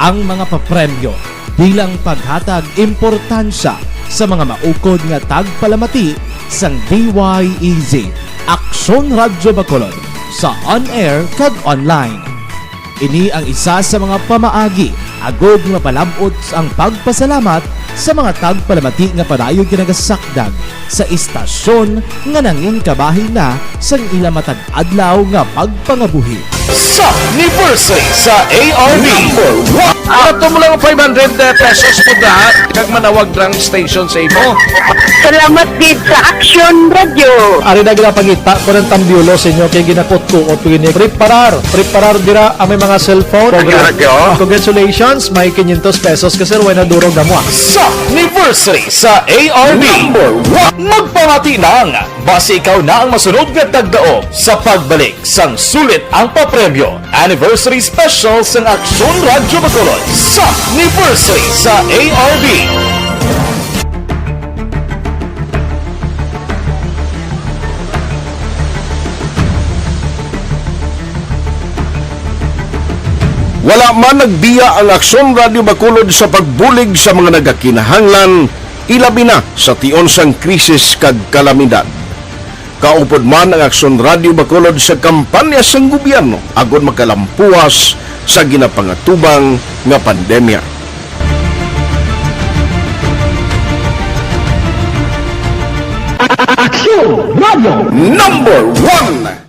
ang mga papremyo bilang paghatag importansya sa mga maukod nga tagpalamati sang DYEZ Aksyon Radyo Bacolod sa on-air kag online. Ini ang isa sa mga pamaagi agod nga palabot ang pagpasalamat sa mga tagpalamati nga padayon ginagasakdag sa istasyon nga nangin kabahin na sang ila matag adlaw nga pagpangabuhi. Sa anniversary sa ARB number 1. Ato mo lang 500 pesos po na kag manawag lang station sa imo. Salamat din sa Aksyon Radio. Ari na ginapangita ko ng tambiulo sa inyo kaya ginakot ko o tuwin ni Preparar dira ang may mga cellphone. Congratulations, may 500 pesos kasi wala na durog na mo. Sa anniversary sa ARB number 1. Magpangati nang base ikaw na ang masunod nga tagdaog sa pagbalik sang sulit ang papremyo. Anniversary special sang Aksyon Radyo Bacolod sa anniversary sa ARB. Wala man nagbiya ang Aksyon Radio Bacolod sa pagbulig sa mga nagakinahanglan, ilabi na sa tion sang krisis kag kalamidad. Kaupod man ang Aksyon Radio Bacolod sa kampanya sang gobyerno agod makalampuas sa ginapangatubang nga pandemya. Aksyon Radio Number 1.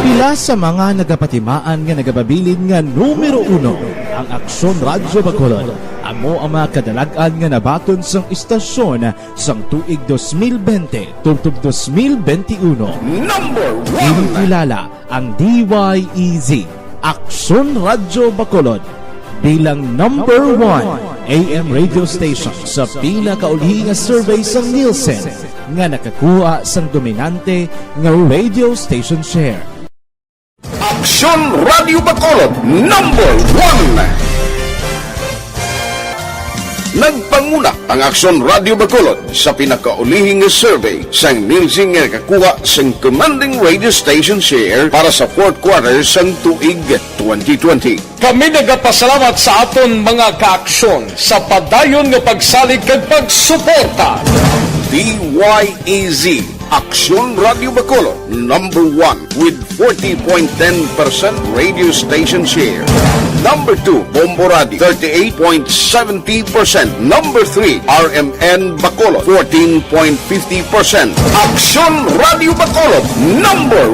Pila sa mga nagapatimaan nga nagababilin nga numero 1 ang Aksyon Radio Bacolod. Amo ang mga kadalagan nga nabaton sang istasyon sang tuig 2020 tubtob 2021. Number 1. Inikilala ang DYEZ Aksyon Radio Bacolod bilang number 1 AM radio station sa pila kaulhi nga survey sang Nielsen nga nakakuha sang dominante nga radio station share. Aksyon Radio Bacolod number 1. Nagpanguna ang Aksyon Radio Bacolod sa pinakaulihing survey sang Nielsen nga nakakuha sang commanding radio station share para sa fourth quarter sang tuig 2020. Kami nagapasalamat sa aton mga kaaksyon sa padayon nga pagsalig kag pagsuporta. DYEZ Aksyon Radio Bacolod number 1 with 40.10% radio station share. Number 2, Bombo Radio 38.70%. Number 3, RMN Bacolod 14.50%. Aksyon Radio Bacolod number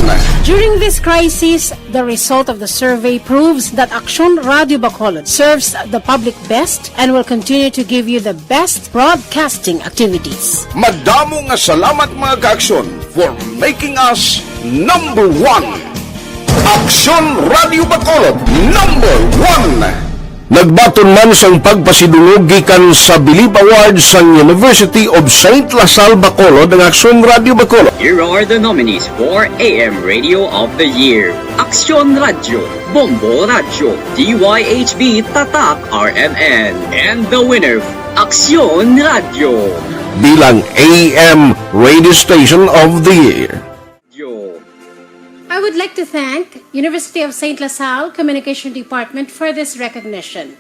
1. During this crisis, the result of the survey proves that Aksyon Radio Bacolod serves the public best and will continue to give you the best broadcasting activities. Madamo nga salamat mga kaaksyon for making us number 1. Aksyon Radio Bacolod number 1. Nagbaton man sang pagpasidungog gikan sa Bilib Awards sang University of St. Lasal Bacolod ang Aksyon Radio Bacolod. Here are the nominees for AM Radio of the Year. Aksyon Radio, Bombo Radio, DYHB Tatak RMN, and the winner, Aksyon Radio. Bilang AM Radio Station of the Year. I would like to thank University of St. Lasal Communication Department for this recognition.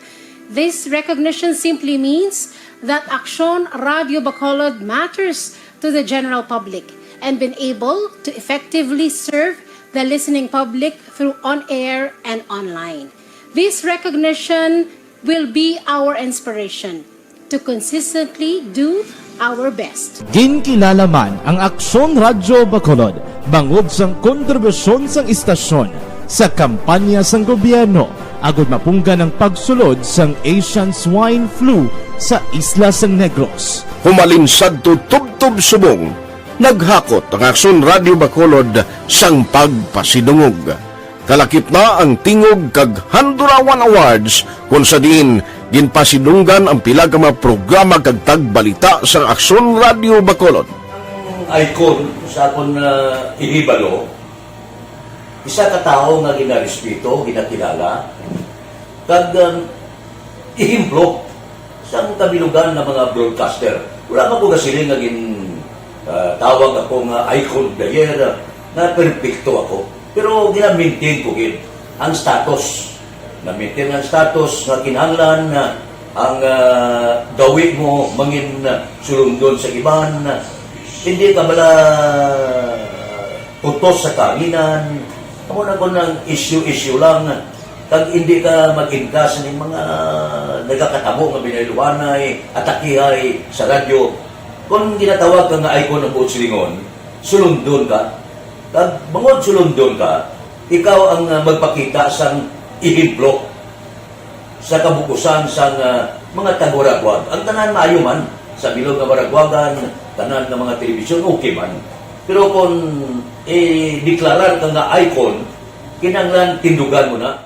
This recognition simply means that Aksyon Radio Bacolod matters to the general public and been able to effectively serve the listening public through on-air and online. This recognition will be our inspiration to consistently do our best. Ginkilala man ang Aksyon Radio Bacolod bangod sang kontribusyon sang istasyon sa kampanya sang gobyerno agud mapunggan ang pagsulod sang Asian swine flu sa isla sang Negros. Humalinsad to tubtob subong, naghakot ang Aksyon Radio Bacolod sang pagpasidungog. Kalakip na ang tingog kag Handurawan Awards kung sa diin ginpasidunggan ang pila ka mga programa kag tagbalita sa Aksyon Radio Bacolod. Icon sa akong inibalo, isa ka tao nga ginarespeto, ginakilala, kag ihimplo sa kabilugan ng mga broadcaster. Wala pa po na sila nga tawag ako nga icon player na perfecto ako. Pero gina-maintain ko ang status. Na-maintain ang status na kinahanglan na ang gawin mo mangin sulundon sa iban. Hindi ka bala putos sa kanginan. Ako na ko ng issue lang. Kag hindi ka mag-indas ng mga nagkakatabo nga binayluwanay, atakihay sa radyo. Kung ginatawag ka nga icon ng Butsilingon, sulundon ka. Kag bangod sulundon ka, ikaw ang magpakita sang ihimplo sa kabukusan sang mga taga-Waragwag. Ang tanan maayo man sa bilog nga Waragwagan, tanan ng mga telebisyon, okay man. Pero kung deklarar ka nga icon, kinanglan tindugan mo na.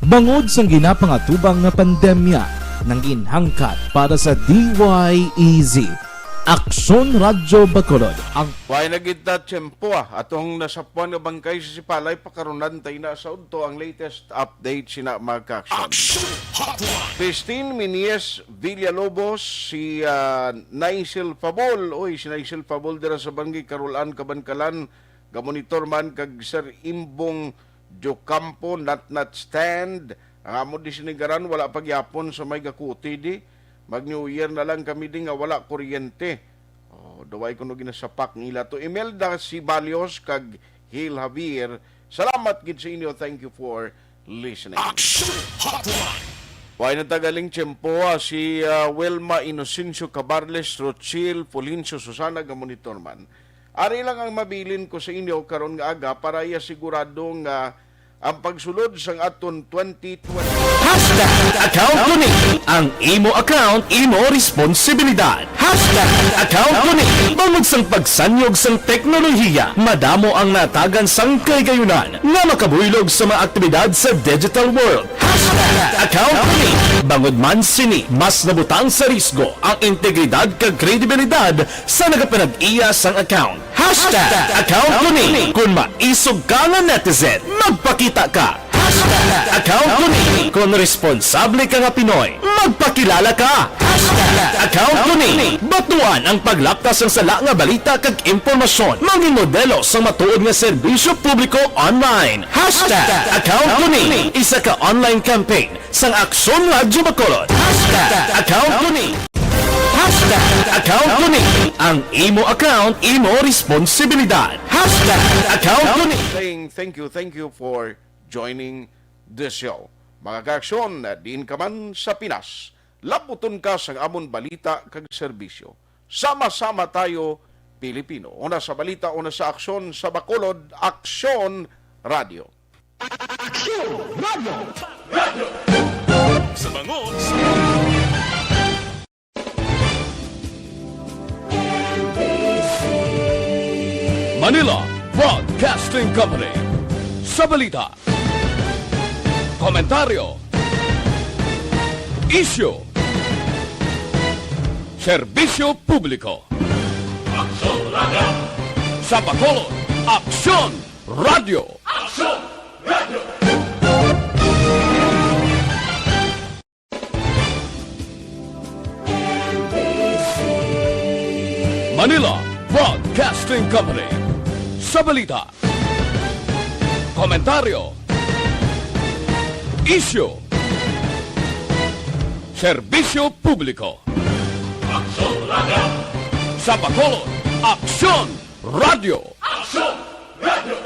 Bangod sang ginapangatubang nga pandemya nang ginhangkat para sa DYEZ Aksyon Radyo Bacolod. Ang Why nagita tiyempo atong nasapuan nga bangkay sa Sipalay pakarunan tayo na sa udto ang latest update sina magka-aksyon. Christine Minies Villalobos, si Naisel Fabol, si Naisel Fabol dira sa Barangay Karulan, Kabankalan, gamonitor man kag Sir Imbong Jocampo, not stand, ang amo di sinigaran, wala pagyapon sa may gakuti di, mag New Year na lang kami di nga wala kuryente. Daway ko no ginasapak nila to. Imelda Sibalios kag Hil Javier, salamat gid sa inyo, thank you for listening. Why na tagaling tiyempo si Wilma Inocencio Cabarles, Rochil, Polincio Susana, gamonitor man. Ari lang ang mabilin ko sa inyo karon nga aga para iya siguradong ang pagsulod sang aton 2020. Account ko ni ang imo account, imo responsibilidad. Account ko ni bangod sang pagsanyog sang teknolohiya, madamo ang natagan sang kaygayunan nga makabuylog sa mga aktibidad sa digital world. Account ko ni bangod man sini mas nabutang sa risgo ang integridad kag kredibilidad sa nagapanag-iya sang account. Account ko ni kung maisog ka nga netizen, magpakita ka. Account ko ni kung responsable ka nga Pinoy, magpakilala ka. Account ko ni batuan ang paglaptas ng sala nga balita kag impormasyon, maging modelo sa matuod nga serbisyo publiko online. Account ko ni isa ka online campaign sang Aksyon Radyo Bacolod. Account ko ni Account ko ni ang imo account, imo responsibilidad. Account ko ni Saying thank you for joining the show. Mga ka-aksyon, diin ka man sa Pinas, laputon ka sa amon balita kag serbisyo. Sama-sama tayo, Pilipino. Una sa balita, una sa aksyon, sa Bacolod, Aksyon Radio. Aksyon Radio! Sa bangon, Manila Broadcasting Company. Sa balita, komentaryo, isyu, serbisyo publiko. Aksyon Radio. Sa Bacolod, Aksyon Radio. Aksyon Radio. Manila Broadcasting Company. Sa balita, komentaryo, isyu, serbisyo publiko. Aksyon Radio. Sa Bacolod, Aksyon Radio. Aksyon Radio.